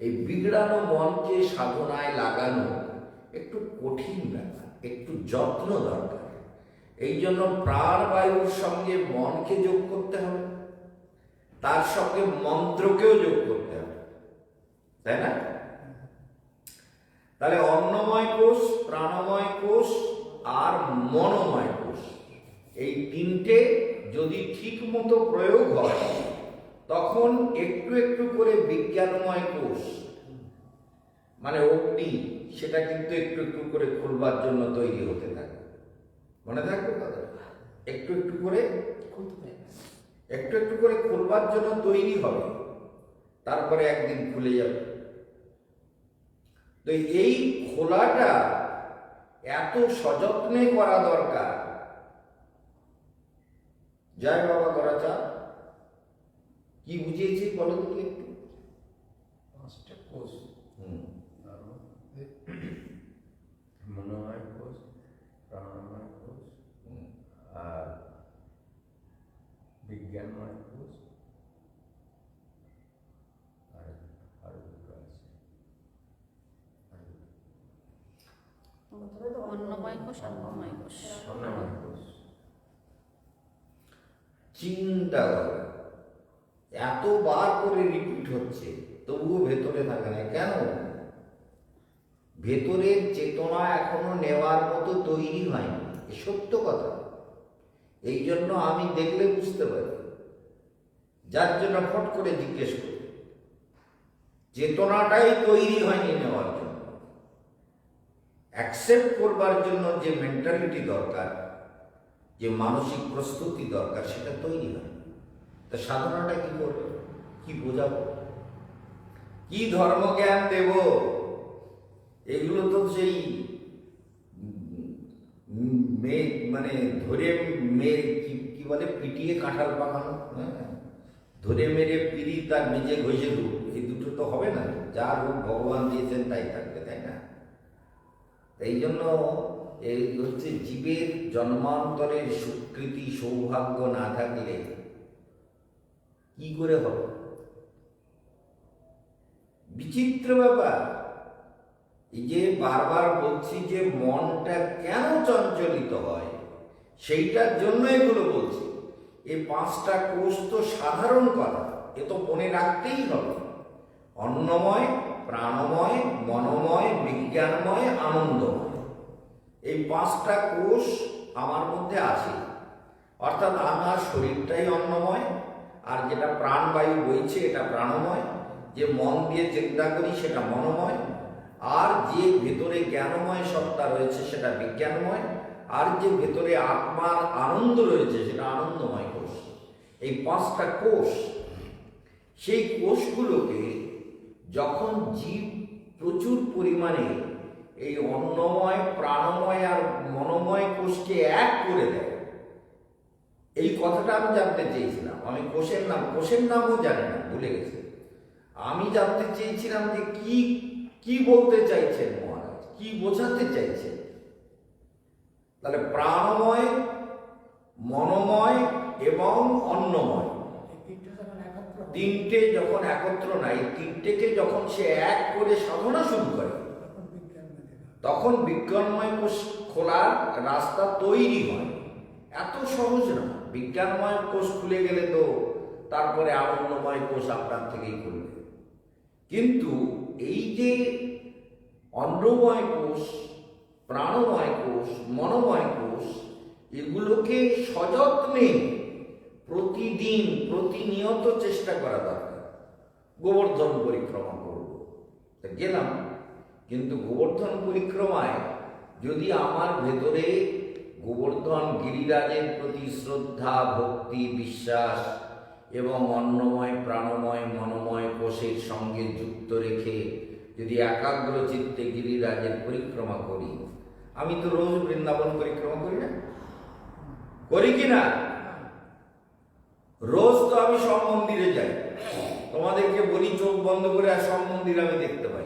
এই বিগড়ানো মনকে সাধনায় লাগানো একটু কঠিন ব্যাপার, একটু যত্ন দরকার। এই জন্য প্রাণবায়ুর সঙ্গে মনকে যোগ করতে হবে, তার সঙ্গে মন্ত্রকেও যোগ করতে হবে, তাই না? তাহলে অন্নময় কোষ, প্রাণময় কোষ আর মনোময় কোষ, এই 3টে যদি ঠিক মতো প্রয়োগ হয়, তখন একটু একটু করে বিজ্ঞানময় কোষ মানে অগ্নি, সেটা কিন্তু একটু একটু করে খুলবার জন্য তৈরি হতে থাকে। মনে থাকবে কথা? একটু একটু করে খুলবার জন্য তৈরি হবে, তারপরে একদিন খুলে যাবে। তো এই খোলাটা এত সযত্নে করা দরকার। জয় বাবা করাচা, কি বুঝিয়েছি বলো দেখি একটু? 5টা কোষ, তার মধ্যে মনোময় কোষ, প্রাণময় কোষ আর বিজ্ঞানময় কোষ, আর দুটো আছে। অন্নময় কোষ, আনন্দময় কোষ। অন্নময় কোষ। চিন্তা করো, এতবার করে রিপিট হচ্ছে, তবুও ভেতরে থাকে না কেন? ভেতরের চেতনা এখনো নেওয়ার মতো তৈরি হয়নি, সত্য কথা। এই জন্য আমি দেখলে বুঝতে পারি, যার জন্য ফট করে জিজ্ঞেস করি। চেতনাটাই তৈরি হয়নি নেওয়ার জন্য। অ্যাকসেপ্ট করবার জন্য যে মেন্টালিটি দরকার, যে মানসিক প্রস্তুতি দরকার সেটা তৈরি হয়। তা সাধনাটা কি করবে, কি বোঝাবো, কি ধর্মজ্ঞান দেব? এগুলো তো সেই মেয়ে মানে ধরে মেয়ে কি বলে পিটিয়ে কাঁঠাল পাকানো, হ্যাঁ, ধরে মেরে পিড়ি তার নিজে ঘষে রূপ, এই দুটো তো হবে না। যা রূপ ভগবান দিয়েছেন তাই থাকবে, তাই না? এই জন্য এই হচ্ছে জীবের জন্মান্তরের স্বীকৃতি সৌভাগ্য না থাকলে কি করে হবে? বিচিত্র ব্যাপার। এই যে বারবার বলছি যে মনটা কেন চঞ্চলিত হয়, সেইটার জন্য এগুলো বলছি। এই 5টা কোষ তো সাধারণ কথা, এ তো মনে রাখতেই হবে। অন্নময়, প্রাণময়, মনোময়, বিজ্ঞানময়, আনন্দময়, এই 5টা কোষ আমার মধ্যে আছে। অর্থাৎ আমার শরীরটাই অন্নময়, আর যেটা প্রাণবায়ু বইছে এটা প্রাণময়, যে মন দিয়ে চিন্তা করি সেটা মনোময়, আর যে ভেতরে জ্ঞানময় সত্তা রয়েছে সেটা বিজ্ঞানময়, আর যে ভেতরে আত্মার আনন্দ রয়েছে সেটা আনন্দময় কোষ। এই 5টা কোষ, সেই কোষগুলোকে যখন জীব প্রচুর পরিমাণে এই অন্নময়, প্রাণময় আর মনোময় কোষকে এক করে দেয়, এই কথাটা আমি জানতে চেয়েছিলাম। আমি কোষের নামও জানি না, ভুলে গেছি। আমি জানতে চেয়েছিলাম যে কি বলতে চাইছেন মহারাজ, কি বোঝাতে চাইছেন। তাহলে প্রাণময়, মনোময় এবং অন্নময়, তিনটে যখন একত্র নাই, তিনটেকে যখন সে এক করে সাধনা শুরু করে, তখন বিজ্ঞানময় কোষ খোলার রাস্তা তৈরি হয়। এত সহজ না। বিজ্ঞানময় কোষ খুলে গেলে তো তারপরে আনন্দময় কোষ আপনার থেকেই খুলবে। কিন্তু এই যে অন্নময় কোষ, প্রাণময় কোষ, মনোময় কোষ, এগুলোকে সযত্নে প্রতিদিন প্রতিনিয়ত চেষ্টা করা দরকার। গোবর্ধন পরিক্রমা করব, গেলাম, কিন্তু গোবর্ধন পরিক্রমায় যদি আমার ভেতরে গোবর্ধন গিরিরাজের প্রতি শ্রদ্ধা, ভক্তি, বিশ্বাস এবং অন্নময়, প্রাণময়, মনোময় কোষের সঙ্গে যুক্ত রেখে যদি একাগ্র চিত্তে গিরিরাজের পরিক্রমা করি, আমি তো রোজ বৃন্দাবন পরিক্রমা করি না, করি কি না? রোজ তো আমি সব মন্দিরে যাই, তোমাদেরকে বলি চোখ বন্ধ করে, আর সব মন্দির আমি দেখতে পাই।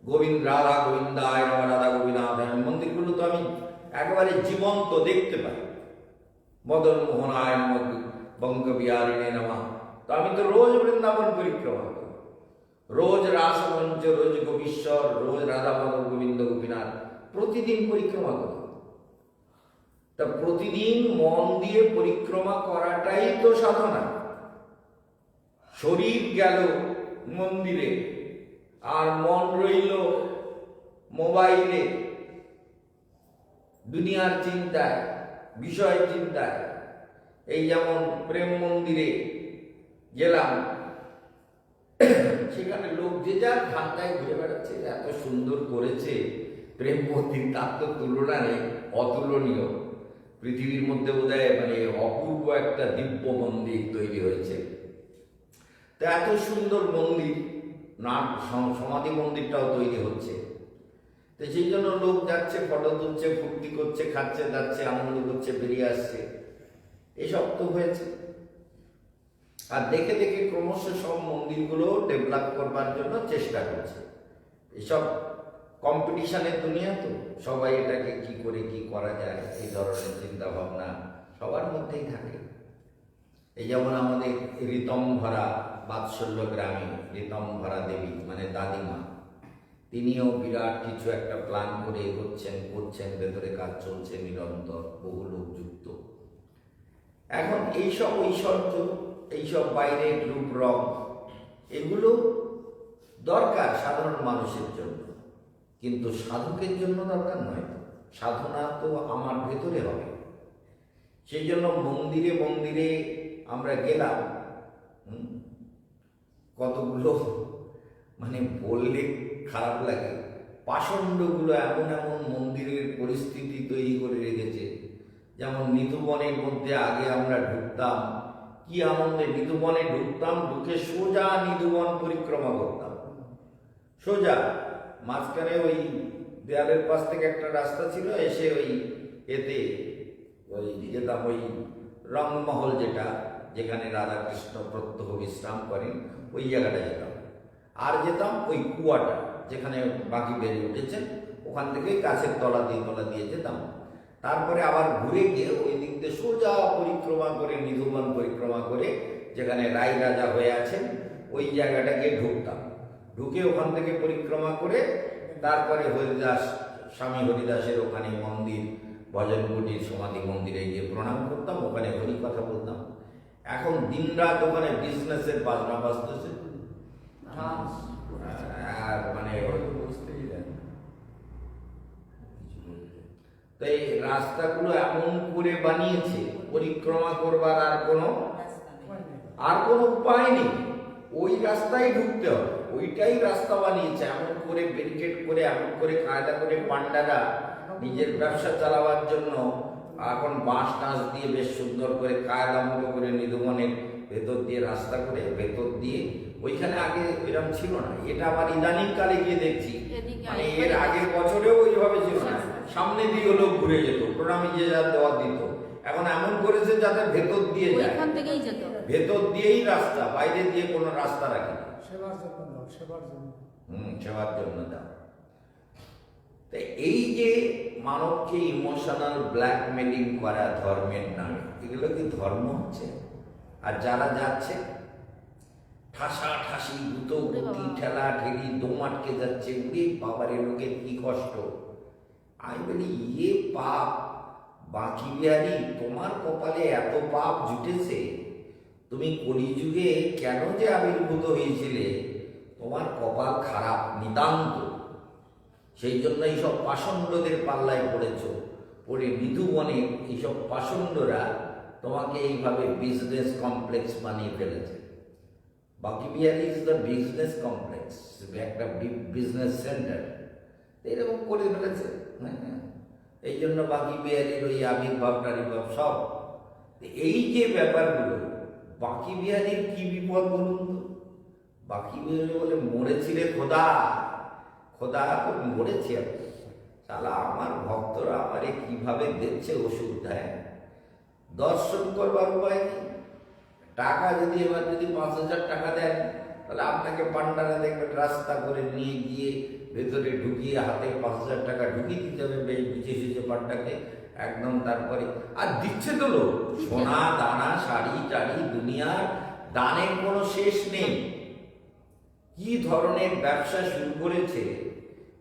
গোবিন্দ, রাধা গোবিন্দায় নমঃ, রাধা গোবিন্দায়, মন্দিরগুলো তো আমি একেবারে জীবন্ত দেখতে পাই। মদন মোহনায় নমঃ, বঙ্গ বিহারিণে নমঃ। তো আমি তো রোজ বৃন্দাবন পরিক্রমা করি, রোজ রাসমঞ্চ, রোজ গোপীশ্বর, রোজ রাধা মাধব গোবিন্দ গোপীনাথ, প্রতিদিন পরিক্রমা করি। তা প্রতিদিন মন দিয়ে পরিক্রমা করাটাই তো সাধনা। শরীর গেল মন্দিরে আর মন রইল মোবাইলে, দুনিয়ার চিন্তায়, বিষয় চিন্তায়। এই যেমন প্রেম মন্দিরে গেলাম, সেখানে লোক যে যার ধান্দায় ঘুরে বেড়াচ্ছে, এত সুন্দর করেছে প্রেম মন্দির, তার তো তুলনা নেই, অতুলনীয়। পৃথিবীর মধ্যে বোধহয় মানে অপূর্ব একটা দিব্য মন্দির তৈরি হয়েছে। তা এত সুন্দর মন্দির, না সমাধি মন্দিরটাও তৈরি হচ্ছে। তো সেই জন্য লোক যাচ্ছে, ফটো তুলছে, ফুর্তি করছে, খাচ্ছে, যাচ্ছে, আনন্দ করছে, বেরিয়ে আসছে। এসব তো হয়েছে। আর দেখে দেখে ক্রমশ সব মন্দিরগুলো ডেভেলপ করবার জন্য চেষ্টা করছে। এসব কম্পিটিশনের দুনিয়া তো, সবাই এটাকে কি করে কি করা যায়, এই ধরনের চিন্তা ভাবনা সবার মধ্যেই থাকে। এই যেমন আমাদের ঋতম্ভরা বাৎসল্য গ্রামে ঋতম্ভরা দেবী মানে দাদিমা, তিনিও বিরাট কিছু একটা প্ল্যান করে এগোচ্ছেন, করছেন, ভেতরে কাজ চলছে নিরন্তর, বহু লোক যুক্ত। এখন এইসব ঐশ্বর্য, এইসব বাইরের রূপ রং, এগুলো দরকার সাধারণ মানুষের জন্য, কিন্তু সাধকের জন্য দরকার নয়। সাধনা তো আমার ভেতরে হবে। সেই জন্য মন্দিরে মন্দিরে আমরা গেলাম, কতগুলো মানে বললে খারাপ লাগে, পাষণ্ডগুলো এমন এমন মন্দিরের পরিস্থিতি তৈরি করে রেখেছে যেমন নিধুবনের মধ্যে আগে আমরা ঢুকতাম, কি আনন্দে নিধুবনে ঢুকতাম, ঢুকে সোজা নিধুবন পরিক্রমা করতাম, সোজা মাঝখানে ওই দেয়ালের পাশ থেকে একটা রাস্তা ছিল, এসে ওই এতে ওই যেতাম ওই রংমহল, যেখানে রাধাকৃষ্ণ প্রত্যহ বিশ্রাম করেন, ওই জায়গাটা যেতাম। আর যেতাম ওই কুয়াটা যেখানে বাকি বেড়ে উঠেছেন, ওখান থেকে গাছের তলা দিয়ে যেতাম। তারপরে আবার ঘুরে গিয়ে ওই দিক দিয়ে সোজা পরিক্রমা করে নিধুবন পরিক্রমা করে যেখানে রায় রাজা হয়ে আছেন ওই জায়গাটা গিয়ে ঢুকতাম। ঢুকে ওখান থেকে পরিক্রমা করে তারপরে হরিদাস, স্বামী হরিদাসের ওখানে মন্দির, ভজন কুটির, সমাধি মন্দিরে গিয়ে প্রণাম করতাম, ওখানে হরি কথা বলতাম। এখন দিনরাত ওখানে বিজনেসের বাজনা বাজতেছে, আর মানে তো এই রাস্তাগুলো এমন করে বানিয়েছে, পরিক্রমা করবার আর কোনো উপায় নেই, ওই রাস্তায় ঢুকতে হবে, ওইটাই রাস্তা বানিয়েছে এমন করে, ব্যারিকেড করে, এমন করে কায়দা করে পান্ডারা নিজের ব্যবসা চালাবার জন্য এখন বাঁশ টাঁশ দিয়ে বেশ সুন্দর করে কায়দা মতো করে নিধুবনের ভেতর দিয়ে রাস্তা করে ভেতর দিয়ে, ওইখানে আগে এরকম ছিল না। এটা আবার ইদানিং কালে গিয়ে দেখছি, মানে এর আগের বছরেও ওইভাবে ছিল না, সামনে দিয়ে হলেও ঘুরে যেত, প্রণামী যে যা দেওয়া দিত। এখন এমন করেছে যাতে ভেতর দিয়ে যায়, ভেতর দিয়েই রাস্তা, বাইরে দিয়ে কোনো রাস্তা রাখে না, সেবার জন্য দাও। এই যে মানবকে ইমোশনাল ব্ল্যাকমেলিং করা ধর্মের নামে, এগুলো কি ধর্ম হচ্ছে? আর যারা যাচ্ছে ঠাসা ঠাসি, দ্রুত গতি, ঠেলা ঠেলি, দম আটকে যাচ্ছে, উড়ে বাবারে লোকের কি কষ্ট। আমি বলি ইয়ে পাপ, বাঁকি বিহারী তোমার কপালে এত পাপ জুটেছে, তুমি কলিযুগে কেন যে আবির্ভূত হয়েছিলে, তোমার কপাল খারাপ নিতান্ত। সেই জন্য এইসব পাষণ্ডদের পাল্লায় পড়েছ, পড়ে নিধুবনে এইসব পাষণ্ডরা তোমাকে এইভাবে বিজনেস কমপ্লেক্স বানিয়ে ফেলেছে। বাকি Bihari is the business complex, একটা বিজনেস সেন্টার, এরকম করে ফেলেছে। এই জন্য বাকি বিহারির ওই আবির্ভাব টাবির্ভাব সব। এই যে ব্যাপারগুলো, বাকি বিহারির কি বিপদ বলুন তো? বাকি বিহারি বলে মরেছিলে খোদা, খোদা তো মরেছে, শালা আমার ভক্তরা আমারে কিভাবে দেখছে ওষুধ দেয়, দর্শন করবার উপায় নেই। টাকা যদি এবার যদি 5,000 টাকা দেন, তাহলে আপনাকে পান্ডারা দেখবেন রাস্তা করে নিয়ে গিয়ে ভেতরে ঢুকিয়ে হাতে 5,000 টাকা ঢুকিয়ে দিতে হবে বেশ বিচে সিচে পান্ডাকে একদম। তারপরে আর দিচ্ছে তো লোক সোনা দানা শাড়ি টাড়ি, দুনিয়ার দানের কোনো শেষ নেই। কি ধরনের ব্যবসা শুরু করেছে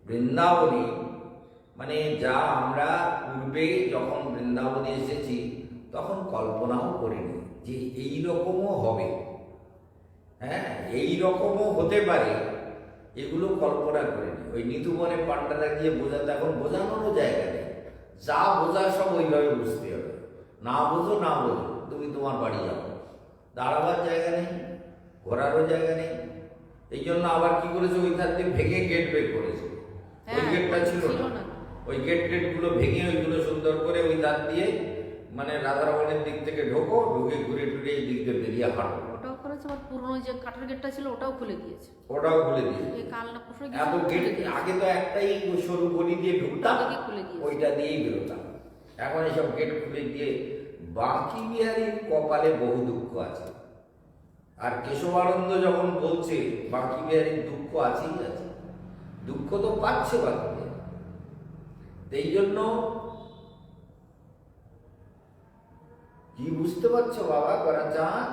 বৃন্দাবনে, মানে যা আমরা পূর্বে যখন বৃন্দাবনে এসেছি তখন কল্পনাও করিনি যে এই রকমও হবে। হ্যাঁ, এই রকমও হতে পারে, এগুলো কল্পনা করিনি। ওই নিধুবনে পান্ডারা গিয়ে বোঝাতে, এখন বোঝানোরও জায়গা নেই, যা বোঝা সব ওইভাবে বুঝতে হবে। না বোঝো না বোঝো, তুমি তোমার বাড়ি যাও, দাঁড়াবার জায়গা নেই, ঘোরারও জায়গা নেই। এই জন্য আবার কি করেছে, ওই ধার দিয়ে ভেঙে গেট বের করেছে। ওই গেটটা ছিল না, ওই গেটগুলো ভেঙে ওইগুলো সুন্দর করে ওই ধার দিয়ে, মানে রাধারমণের দিক থেকে ঢোকো, ঢুকে ঘুরে টুরে এই দিক দিয়ে বেরিয়ে হাঁটো। ওটাও করেছে, আবার পুরনো যে কাঠের গেটটা ছিল ওটাও খুলে দিয়েছে, ওটাও খুলে দিয়েছে। এই কালনা পুষে এত গেট আগে তো একটাই সরু গলি দিয়ে ঢুকতাম, খুলে দিয়েছে, ওইটা দিয়েই বেরোতাম। এখন এইসব গেট খুলে দিয়ে, বাকি বিহারীর কপালে বহু দুঃখ আছে। আর কেশবানন্দ যখন বলছে বাকি বিহারীর দুঃখ আছেই আছে, দুঃখ তো পাচ্ছে বাকি বিহারী। এই জন্য কি বুঝতে পারছো বাবা, ওরা চাঁদ,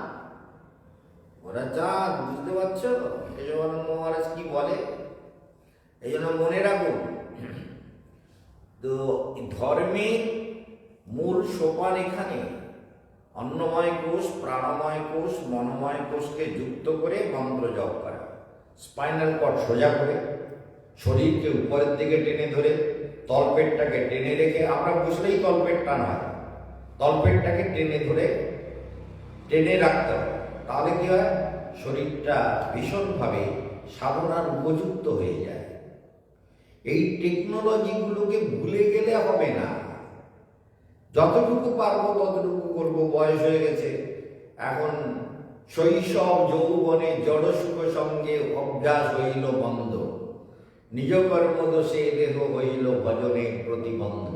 ওরা চাঁদ, বুঝতে পারছো কেশবানন্দ মহারাজ কি বলে? এই জন্য মনে রাখুন, তো ধর্মের মূল সোপান এখানে অন্নময় কোষ, প্রাণময় কোষ, মনোময় কোষকে যুক্ত করে মন্ত্র জপ করা, স্পাইনাল কর্ড সোজা করে, শরীরকে উপরের দিকে টেনে ধরে, তলপেটটাকে টেনে রেখে, আমরা বসলেই তলপেট টান হয়, তলপেটটাকে টেনে ধরে টেনে রাখতে হবে। তাহলে কি হয়, শরীরটা ভীষণভাবে সাধনার উপযুক্ত হয়ে যায়। এই টেকনোলজিগুলোকে ভুলে গেলে হবে না, যতটুকু পারবো ততটুকু করবো, বয়স হয়ে গেছে এখন। শৈশব যৌবনে জড় সুখ সঙ্গে অভ্যাস হইল বন্ধ, নিজ কর্ম দোষে দেহ হইল ভজনে প্রতিবন্ধ।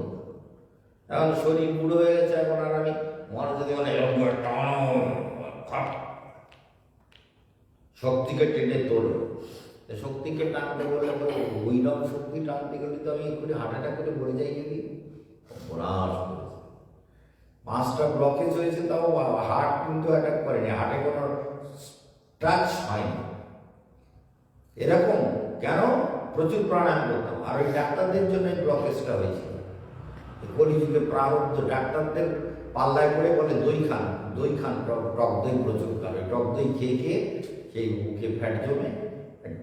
এখন শরীর বুড়ো হয়ে গেছে, এখন আর আমি মনে যদি মানে এরকম করে টানো, শক্তিকে টেনে তোলো। শক্তিকে টানতে বলে ওইরকম শক্তি টানতে গেলে তো আমি একটু হার্ট অ্যাটাক করে মরে যাই যদি। অপরাধ করেছে, 5টা ব্লকেজ হয়েছে, তাও হার্ট কিন্তু অ্যাটাক করেনি, হার্টে কোনো টাচ হয়নি। এরকম কেন? প্রচুর প্রাণায়াম করতাম। আর ওই ডাক্তারদের জন্য ব্লকেজটা হয়েছিল। কলিযুগে প্রারব্ধ, ডাক্তারদের পাল্লায় করে বলে দই খান, দই খান, টক দই প্রচুর খান। ওই টক দই খেয়ে খেয়ে সেই মুখে ফ্যাট জমে।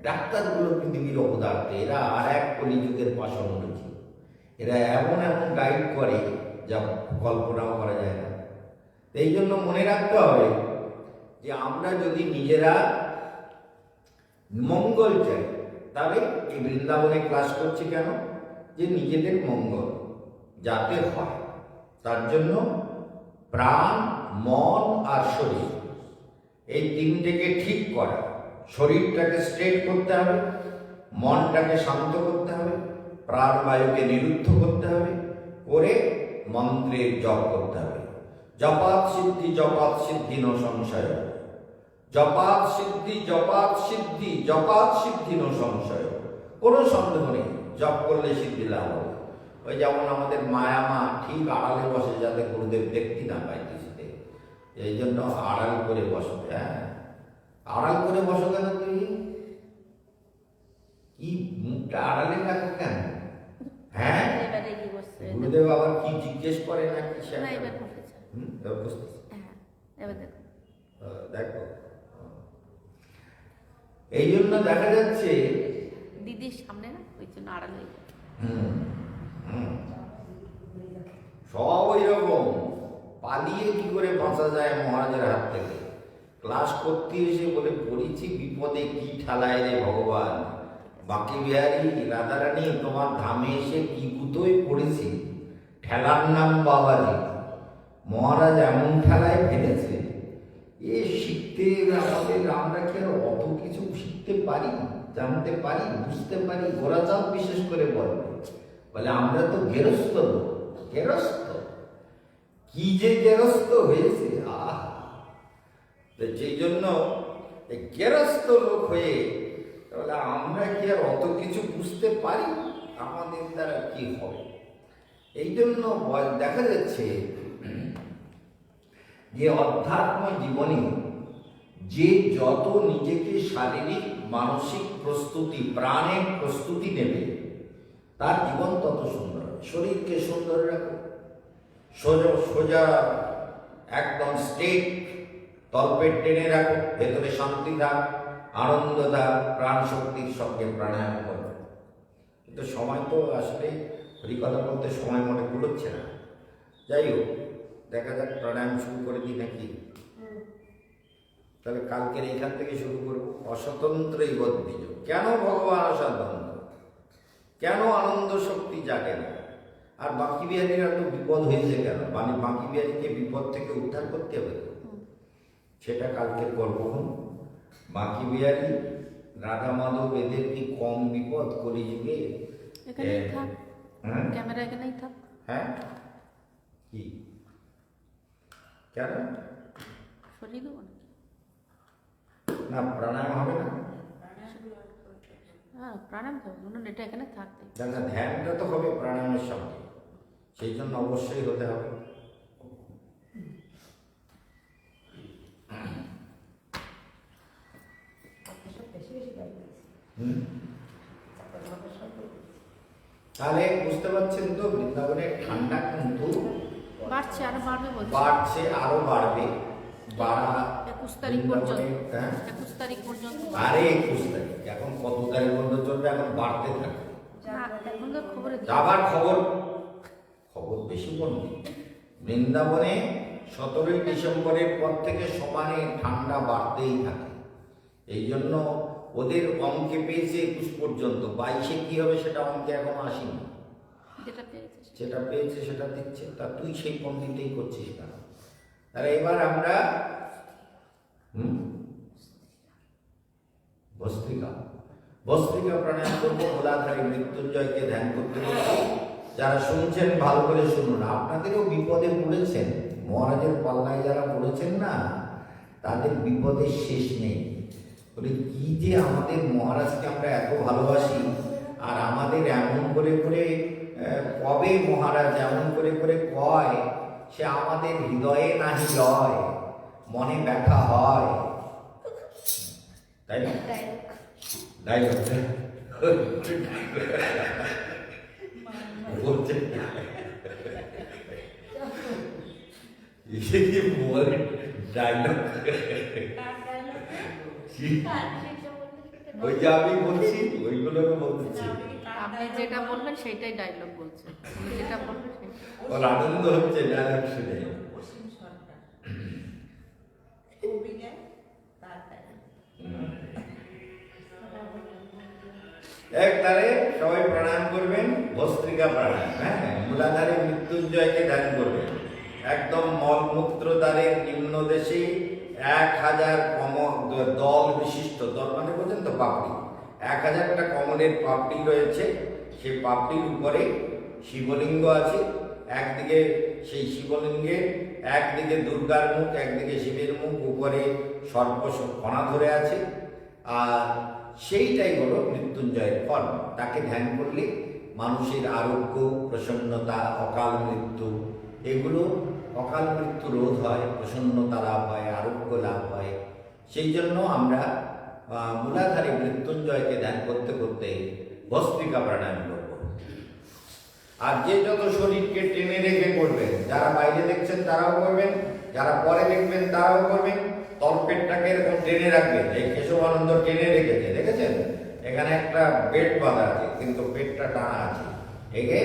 ডাক্তারগুলো পৃথিবীর অপদার্থে, এরা আর এক কলিযুগের পাশন রয়েছে। এরা এমন এমন গাইড করে যা কল্পনাও করা যায় না। এই জন্য মনে রাখতে হবে যে আমরা যদি নিজেরা মঙ্গল চাই, তাহলে এই বৃন্দাবনে ক্লাস করছি কেন? যে নিজেদের মঙ্গল যাতে হয়, তার জন্য প্রাণ, মন আর শরীর, এই তিনটেকে ঠিক করা। শরীরটাকে স্ট্রেট করতে হবে, মনটাকে শান্ত করতে হবে, প্রাণবায়ুকে নিরুদ্ধ করতে হবে, করে মন্ত্রের জপ করতে হবে। জপাত সিদ্ধি, জপাত সিদ্ধি ন সংশয়, জপাত সিদ্ধি, জপাত সিদ্ধি, জপাত সিদ্ধি ন সংশয়। কোনো সন্দেহ নেই, জপ করলে সিদ্ধি লাভ হবে। ওই যেমন আমাদের মায়া মা ঠিক আড়ালে বসে, যাতে গুরুদেব দেখতে না পায় কিছুতে, এই জন্য আড়াল করে বসো। হ্যাঁ, আড়াল করে বসো কেন? তুমি কি মুখটা আড়ালে রাখো কেন? হ্যাঁ, এবারে কি বসছে? গুরুদেব আবার কি জিজ্ঞেস করে না কি? না, এবার বসেছে। বুঝতেছি। হ্যাঁ, এবার দেখো। দেখো, এই জন্য দেখা যাচ্ছে দিদির সামনে না, ওই জন্য আড়াল হয়ে যায়। সব ওই রকম পালিয়ে কি করে বাঁচা যায় মহারাজের হাত থেকে। ক্লাস করতে এসে বলে পড়েছি বিপদে কি ঠালায় রে ভগবান, বাকি বিহারী রাধারানী তোমার ধামে এসে কি গুতোয় পড়েছি, ঠেলার নাম বাবাজি। মহারাজ এমন ঠেলায় ফেলেছে, এ শিখতে আমাদের, আমরা কি আর অত কিছু শিখতে পারি, জানতে পারি, বুঝতে পারি? গোরাচাঁদ বিশেষ করে বলে আমরা তো গেরস্থ লোক। গেরস্থ কি যে গেরস্থ হয়েছে, যেই জন্য গেরস্থ লোক হয়ে তাহলে আমরা কি আর অত কিছু বুঝতে পারি? আমাদের দ্বারা কি হবে? এই জন্য দেখা যাচ্ছে যে অধ্যাত্ম জীবনে যে যত নিজেকে শারীরিক মানসিক প্রস্তুতি, প্রাণের প্রস্তুতি নেবে, তার জীবন তত সুন্দর হবে। শরীরকে সুন্দর রাখো, সোজা সোজা একদম স্ট্রেট তলপেট টেনে রাখো, ভেতরে শান্তি থাক, আনন্দ থাক, প্রাণ শক্তির সঙ্গে প্রাণায়াম করো। কিন্তু সময় তো আসলে হরিকথা বলতে সময় মনে কুলোচ্ছে না। যাই হোক, দেখা যাক প্রাণায়াম শুরু করে দিই নাকি? তাহলে কালকের এইখান থেকে শুরু করবো। অস্বতন্ত্র বীজ। কেন ভগবান অসাধারণ? কেন আনন্দ শক্তি জাগে না? আর বাকি বিহারীরা তো বিপদ হয়েছে কেন? মানে বাকি বিহারীকে বিপদ থেকে উদ্ধার করতে হবে, সেটা কালকে করবো। বাকি বিহারী, রাধা মাধব, এদের কি কম বিপদ কলিযুগে? এখানেই থাক, ক্যামেরা এখানেই থাক। হ্যাঁ, কি কেন সরিয়ে দেবো নাকি? না, প্রাণায়াম হবে না? হ্যাঁ, প্রাণায়াম তো এটা এখানে থাকতে। দেখা ধ্যানটা তো হবে প্রাণায়ামের সঙ্গে, সেই জন্য অবশ্যই হতে হবে। তাহলে বুঝতে পারছেন তো, বৃন্দাবনের ঠান্ডা কিন্তু বাড়ছে, আরো বাড়বে বলছে। বাড়ছে, আরো বাড়বে। 21 তারিখ পর্যন্ত। 21 তারিখ পর্যন্ত। আরে 21 তারিখ, এখন কত তারিখ পর্যন্ত চলবে? এখন বাড়তে থাকে। এখনকার খবরে আবার খবর বেশি বলবে। বৃন্দাবনে 17ই ডিসেম্বরের পর থেকে সমানে ঠান্ডা বাড়তেই থাকে। এই জন্য ওদের অঙ্কে পেয়েছে 21 পর্যন্ত, 22-এ কি হবে সেটা অঙ্কে এখনো আসেনি। যেটা পেয়েছে যেটা পেয়েছে সেটা দিচ্ছে, তা তুই সেই পন্থীটাই করছিস কেন? তাহলে এবার আমরা ভস্ত্রিকা প্রাণায়াম করবো, মূলাধারী মৃত্যুঞ্জয়কে ধ্যান করতে করতে। যারা শুনছেন ভালো করে শুনুন, আপনাদেরও বিপদে পড়েছেন, মহারাজের পাল্লায় যারা পড়েছেন না, তাদের বিপদের শেষ নেই। বলে কি যে আমাদের মহারাজকে আমরা এত ভালোবাসি, আর আমাদের এমন করে করে কবে মহারাজ এমন করে করে কয়, সে আমাদের হৃদয়ে নাহি লয়, মনে ব্যথা হয়, তাই না? ডায়লগ বলছে ডায়লগ ওই যে আমি বলছি ওইগুলো বলছি। আপনি যেটা বলবেন সেইটাই ডায়লগ বলছেন, উনি যেটা বলবেন ওর আনন্দ হচ্ছে ডায়লগ শুনে। তাহলে সবাই প্রাণায়াম করবেন, ভস্ত্রিকা প্রাণায়াম। হ্যাঁ, মূলাধারে মৃত্যুঞ্জয়কে ধ্যান করবেন। একদম মলমূত্রদ্বারের নিম্ন দেশে 1000 দল বিশিষ্ট, দল মানে বলছেন তো পাপড়ি, 1000টা কমলের পাপড়ি রয়েছে। সেই পাপড়ির উপরে শিবলিঙ্গ আছে। একদিকে সেই শিবলিঙ্গের একদিকে দুর্গার মুখ, একদিকে শিবের মুখ, উপরে সর্প কণা ধরে আছে। আর সেইটাই হলো মৃত্যুঞ্জয়ের ফর্ম। তাকে ধ্যান করলে মানুষের আরোগ্য, প্রসন্নতা, অকাল মৃত্যু, এগুলো অকাল মৃত্যু রোধ হয়, প্রসন্নতা লাভ হয়, আরোগ্য লাভ হয়। সেই জন্য আমরা মূলাধারী মৃত্যুঞ্জয়কে ধ্যান করতে করতে ভস্ত্রিকা প্রাণায়াম করব। আর যে যত শরীরকে টেনে রেখে করবেন, যারা বাইরে দেখছেন তারাও করবেন, যারা পরে দেখবেন তারাও করবেন। তলপেটটাকে এরকম টেনে রাখবেন। এই কেশবানন্দ টেনে রেখেছে, দেখেছেন? এখানে একটা বেড বাঁধা আছে, কিন্তু পেটটা টানা আছে। এগে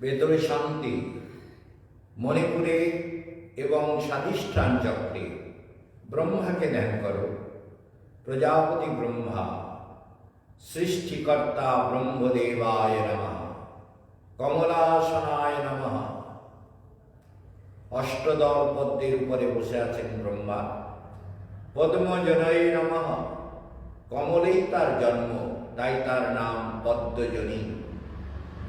ভেতরে শান্তি, মণিপুরে এবং স্বাধিষ্ঠান চক্রে ব্রহ্মাকে ধ্যান করো। প্রজাপতি ব্রহ্মা, সৃষ্টিকর্তা ব্রহ্মদেবায় নমঃ, কমলাসনায় নমঃ। অষ্টদল পদ্মের উপরে বসে আছেন ব্রহ্মা। পদ্মজনয় নমঃ, কমলেই তার জন্ম, তাই তার নাম পদ্মজনী।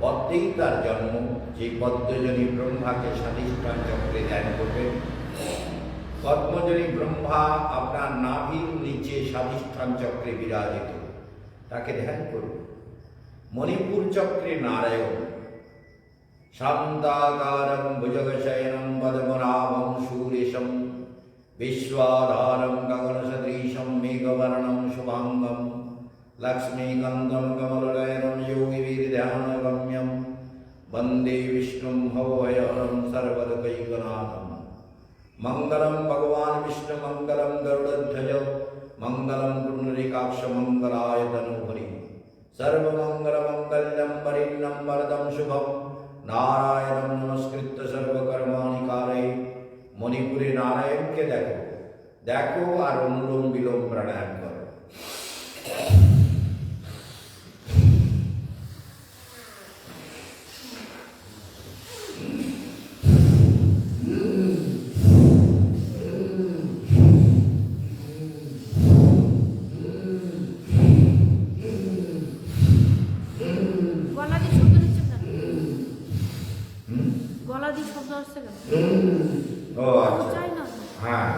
পদ্মেই তার জন্ম, যে পদ্মজনী ব্রহ্মাকে স্বাধিষ্ঠান চক্রে ধ্যান করবেন। পদ্মজনী ব্রহ্মা আপনার নাভির নিচে স্বাধিষ্ঠান চক্রে বিরাজিত, তাকে ধ্যান করুন। মণিপুর চক্রে নারায়ণ, শান্তাকারম ভুজগশয়নম পদ্মনাভম সুরেশম, বিশ্বাধারম গগনসদৃশম মেঘবর্ণম শুভাঙ্গম, লক্ষ্মীকান্তম কমলনয়নম योगिभिर्ध्यानगम्यं वन्दे विष्णुं भवभयहरं सर्वलोकैकनाथं। मङ्गलं भगवान् विष्णु, मङ्गलं गरुडध्वज, मङ्गलं पुण्डरीकाक्ष, मङ्गलाय तनूहरि। सर्वमङ्गलमङ्गल्यं वरिण्यं वरदं शुभं, नारायणं नमस्कृत्य सर्वकर्माणि कारयेत्। मणिपुरे नारायणকে দেখো, দেখো আর অনুলোম বিলোম প্রাণায়াম করো। গলা দিয়ে শব্দ হচ্ছে কেন? গলা দিয়ে শব্দ হচ্ছে কেন? ও আচ্ছা, চাই না। হ্যাঁ।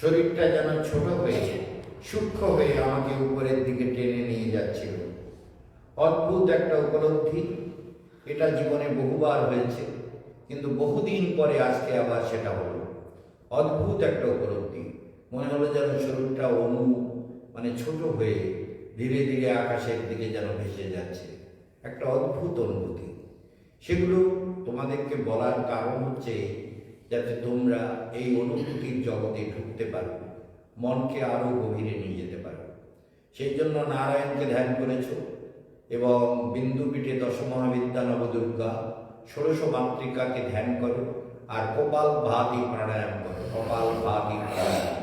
শরীরটা যেন ছোট হয়ে সূক্ষ্ম হয়ে আমাকে উপরের দিকে টেনে নিয়ে যাচ্ছিল। অদ্ভুত একটা উপলব্ধি। এটা জীবনে বহুবার হয়েছে, কিন্তু বহুদিন পরে আজকে আবার সেটা হলো। অদ্ভুত একটা উপলব্ধি। মনে হলো যেন শরীরটা ছোট হয়ে ধীরে ধীরে আকাশের দিকে যেন ভেসে যাচ্ছে। একটা অদ্ভুত অনুভূতি। সেগুলো তোমাদেরকে বলার কারণ হচ্ছে যাতে তোমরা এই অনুভূতির জগতে ঢুকতে পারো, মনকে আরো গভীরে নিয়ে যেতে পারো। সেই জন্য নারায়ণকে ধ্যান করেছ এবং বিন্দুপীঠে দশমহাবিদ্যা নবদুর্গা ষোড়শ মাতৃকাকে ধ্যান করো আর কপাল ভাতি প্রাণায়াম করো। কপাল ভাতি প্রাণায়াম।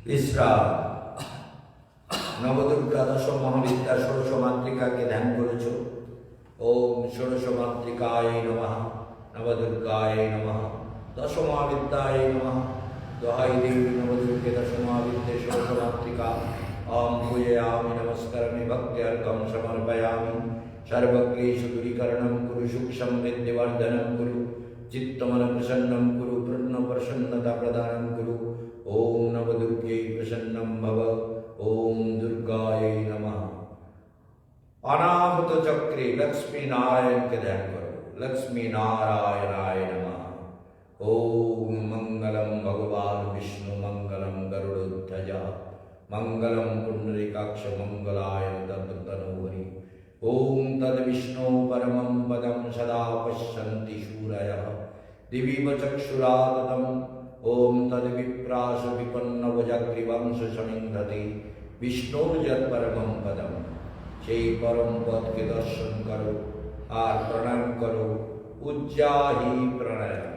বিশ্রাম। নবদুর্গা দশ মহাবিদ্যা ষোড়শ মাতৃকাকে ধ্যান করেছ। ওম ষোড়শ মাতৃকায় নমঃ, নবদুর্গায় নমঃ, দশ মহাবিদ্যায় নমঃ। দোহাই দেবী নবদুর্গে দশ মহাবিদ্যে ষোড়শ মাতৃকা। অহম পূজয়ামি নমস্কারামি ভক্ত্যর্ঘ্যম সমর্পয়ামি। সর্বক্লেশ দূরীকরণম কুরু, সুখ সমৃদ্ধিবর্ধনম কুরু, চিত্তমন প্রসন্নম কুরু, পূর্ণ প্রসন্নতা প্রদানম কুরু। ওম নবদুর্গে প্রসন্নম ভব। ওম দুর্গায় নমঃ। अनाहुत चक्रे लक्ष्मी नारायण के ध्यान करो। लक्ष्मी नारायणाय नमः। ओम मंगलम भगवान विष्णु मंगलम गरुड़ध्वज मंगलम पुंडरीकाक्ष मंगलाय तनोहरि। ओम तद विष्णु परमं पदं सदा पश्यन्ति शूरयः दिवीव चक्षुराततम्। ओम तद विप्रास विपन्नवजग्रीवंश समिन्धते विष्णुर्यत् परमं पदम्। সেই পরম পদকে দর্শন করো আর প্রণাম করো। উজ্জাহি প্রাণায়াম।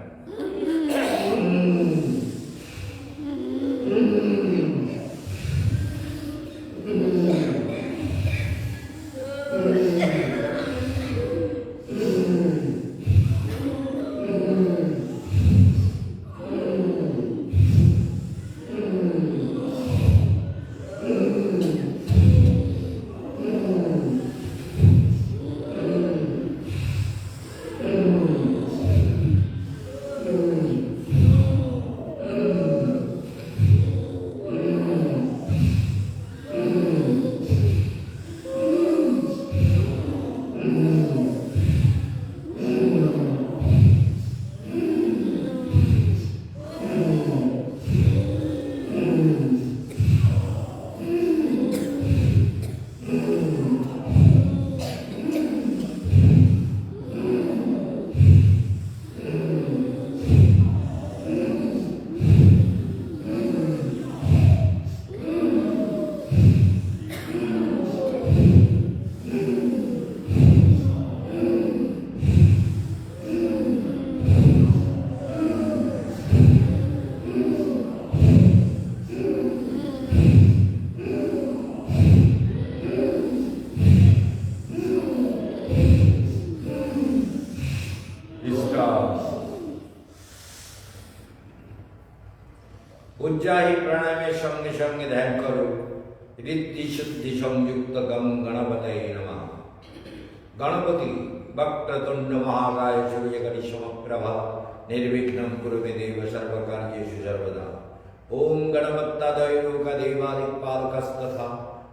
উজ্জাহি প্রাণায়ামের সঙ্গে সঙ্গে ধ্যান করো। ঋদ্ধি শুদ্ধি সংযুক্ত গং গণপতয়ে নমঃ। গণপতি বক্রতুণ্ড মহাকায় সূর্যকরি সমপ্রভা নির্বিঘ্नं কুরু মে দেব সর্বকার্যেষু সর্বদা। ওম গণপত্যাদয়লোকা দেবাদিপালকস্তথা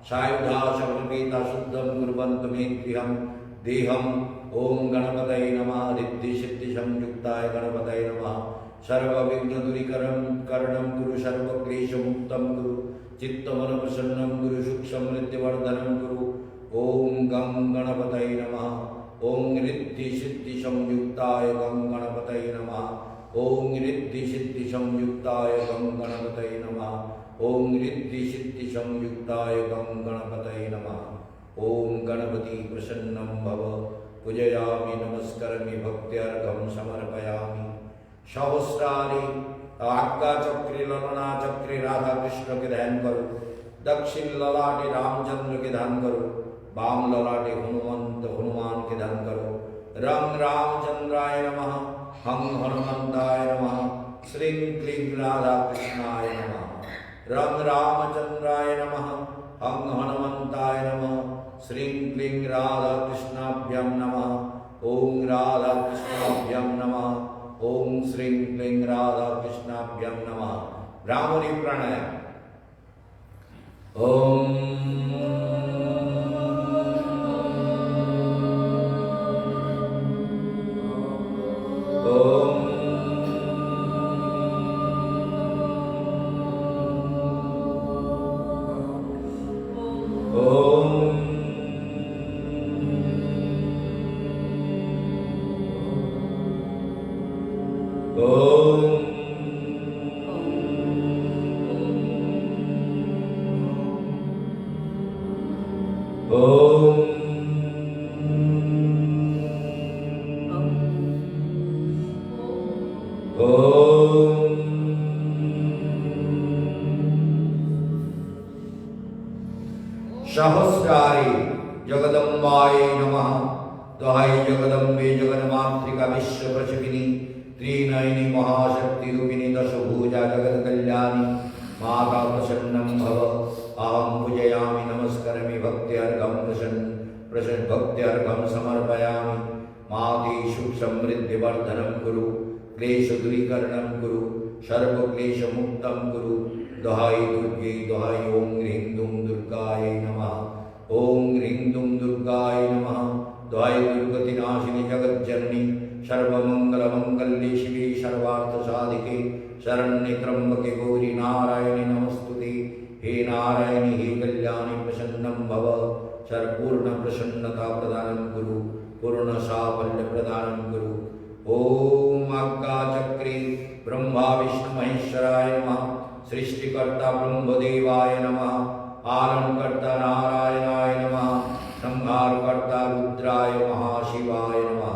সায়ুধা সমবেতা শুদ্ধং কুর্বন্তু মে গৃহং দেহম। ওম গণপতয়ে নমঃ। ঋদ্ধি সিদ্ধি সংযুক্তায় গণপতয়ে নমঃ। सर्वविघ्न दूरीकरणं करणं कुरु, सर्वक्लेश मुक्तं कुरु, चित्तमन प्रसन्नं कुरु, सुख समृद्धिवर्धनं कुरु। ओम गं गणपतये नमः। ओम ऋद्धि सिद्धि संयुक्ताय गं गणपतये नमः। ओम ऋद्धि सिद्धि संयुक्ताय गं गणपतये नमः। ओम ऋद्धि सिद्धि संयुक्ताय गं गणपतये नमः। ओम गणपति प्रसन्नं भव। पूजयामि नमस्करामि भक्त्यर्घ्यं समर्पयामि। सहस्रारी आज्ञा चक्रे ललना चक्रे राधा कृष्ण के ध्यान करो। दक्षिण ललाटे रामचंद्र के ध्यान करो। वाम ललाटे हनुमंत हनुमान के ध्यान करो। रंग रामचंद्राय नमः। हं हनुमंताय नमः। श्रीं क्लीं राधा कृष्णाय नमः। रंग रामचंद्राय नमः। हं हनुमंताय नमः। श्रीं क्लीं राधा कृष्णाभ्यां नमः। ओम राधा कृष्णाभ्यां नमः। ओम श्रीं क्लीं राधा कृष्णाभ्यां नमः। भ्रामरी प्राणायाम। ओम ओम ओम सहस्रारे जगदम्बाय नमः। दोहाई जगदम्बे जगन्मातृका विश्वप्रसविनी त्रिनयनी महाशक्ति रूपिणी दशभुजा जगत कल्याणी माता प्रसन्नं भव। अहं पूजयामि नमस्करामि भक्त्यर्घं प्रसन्न भक्त्यर्घं समर्पयामि। माते सुख समृद्धि वर्धनं कुरु क्लेश दूरीकरणं कुरु सर्वक्लेश मुक्तं कुरु। दोहाई दुर्गे दोहाई ओं ह्रीं दुं दुर्गाय नमः। ओं ह्रीं दुं दुर्गाय नमः। दोहाई दुर्गतिनाशिनी जगज्जननी सर्वमंगलमंगल्ये शिवे सर्वार्थसाधिके शरण्ये त्र्यंबके गौरी नारायणी नमस्तुते। हे नारायणी हे कल्याणी प्रसन्नं भव। सर्वपूर्ण प्रसन्नता प्रदानं कुरु पूर्ण साफल्य प्रदानं कुरु। ओम आज्ञाचक्रे ब्रह्मा विष्णु महेश्वराय नमः। सृष्टिकर्ता ब्रह्मदेवाय नमः। पालनकर्ता नारायणाय नमः। संहारकर्ता रुद्राय महाशिवाय नमः।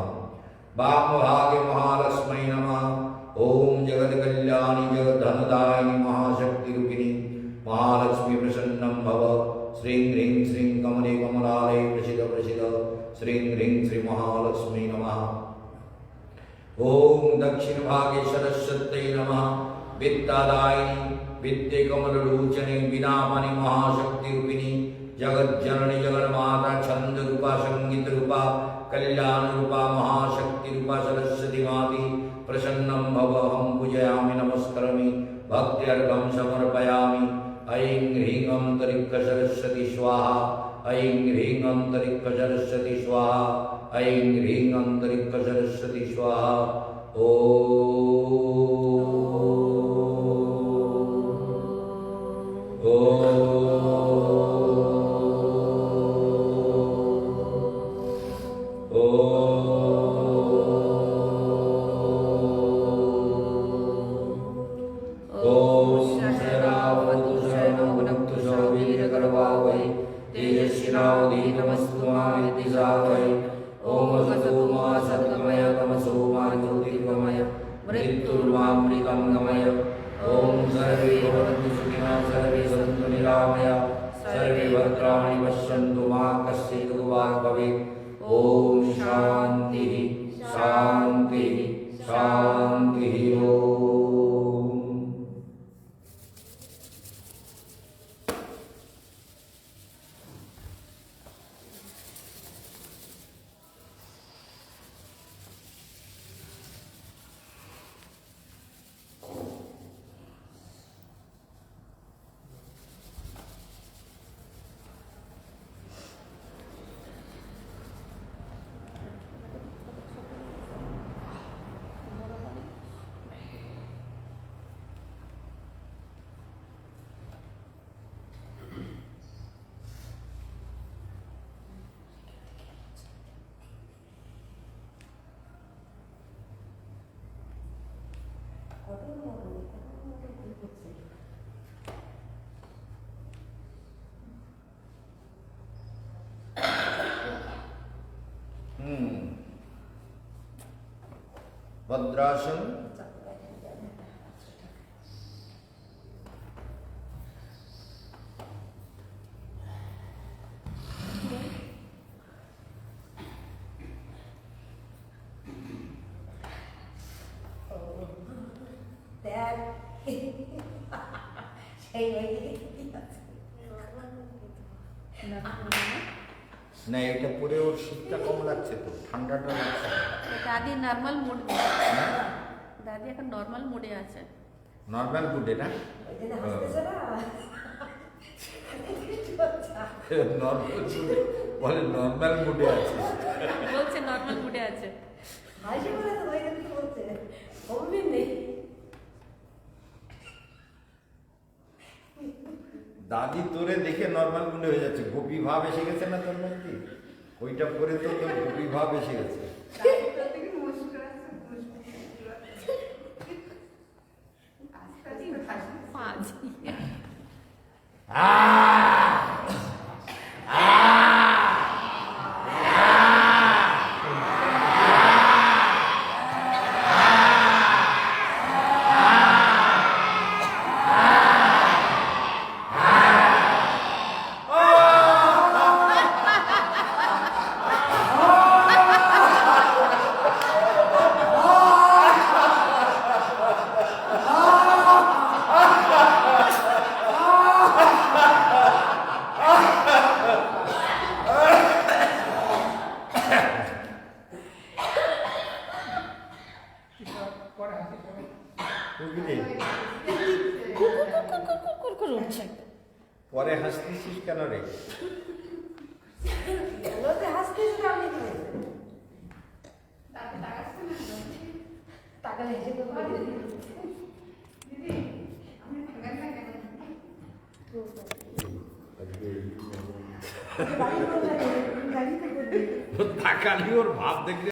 वामभागे महालक्ष्मी नमः। ओम जगत कल्याणी जगद्धनदायिनी महाशक्ति रूपिणी महालक्ष्मी प्रसन्नं भव। श्रीं ह्रीं श्रीं कमले कमलालये प्रसिद्ध प्रसिद्ध श्रीं ह्रीं श्री महालक्ष्मी नमः। ओम दक्षिण भागे सरस्वत्यै नमः। विद्यादायिनी विद्ये कमललोचने विनामणि महाशक्ति रूपिणी जगज्जननी जगन्माता छंद रूपा संगीत रूपा कल्याण रूपा महाशक्ति रूपा सरस्वती माती प्रसन्नं भव। हम पूजयामि नमस्करामि भक्त्यर्घं समर्पयामि। ऐं ह्रीं अंतरिक्ष सरस्वती स्वाहा। ऐं ह्रीं अंतरिक्ष सरस्वती स्वाहा। ऐं ह्रीं अंतरिक्ष सरस्वती स्वाहा। भद्रासन না এটা পরে ওর শীতটা কম লাগছে তো ঠান্ডাটা লাগছে। দাদি নর্মাল মুড দাদি এখন নর্মাল মুডে আছে। নর্মাল মুডে না নর্মাল মুডে বলে নর্মাল মুডে আছে বলছে নর্মাল মুডে আছে। হাসি বলে তো ভাই কি বলছে কমবি নেই। দাদি তোরে দেখে নর্মাল মুডে হয়ে যাচ্ছে। গোপী ভাব এসে গেছে না তোর মধ্যে? ওইটা পরে তো তোর গোপী ভাব এসে গেছে। পরে হাসতেছিস কেন রে? আলোতে হাসতেছি না আপনি কি হয়েছে? তাকালে হেসে তো করে দিদি। বাড়ি কোথায়? গাড়িতে করে দিদি। তাকালি ওর ভাব দেখলে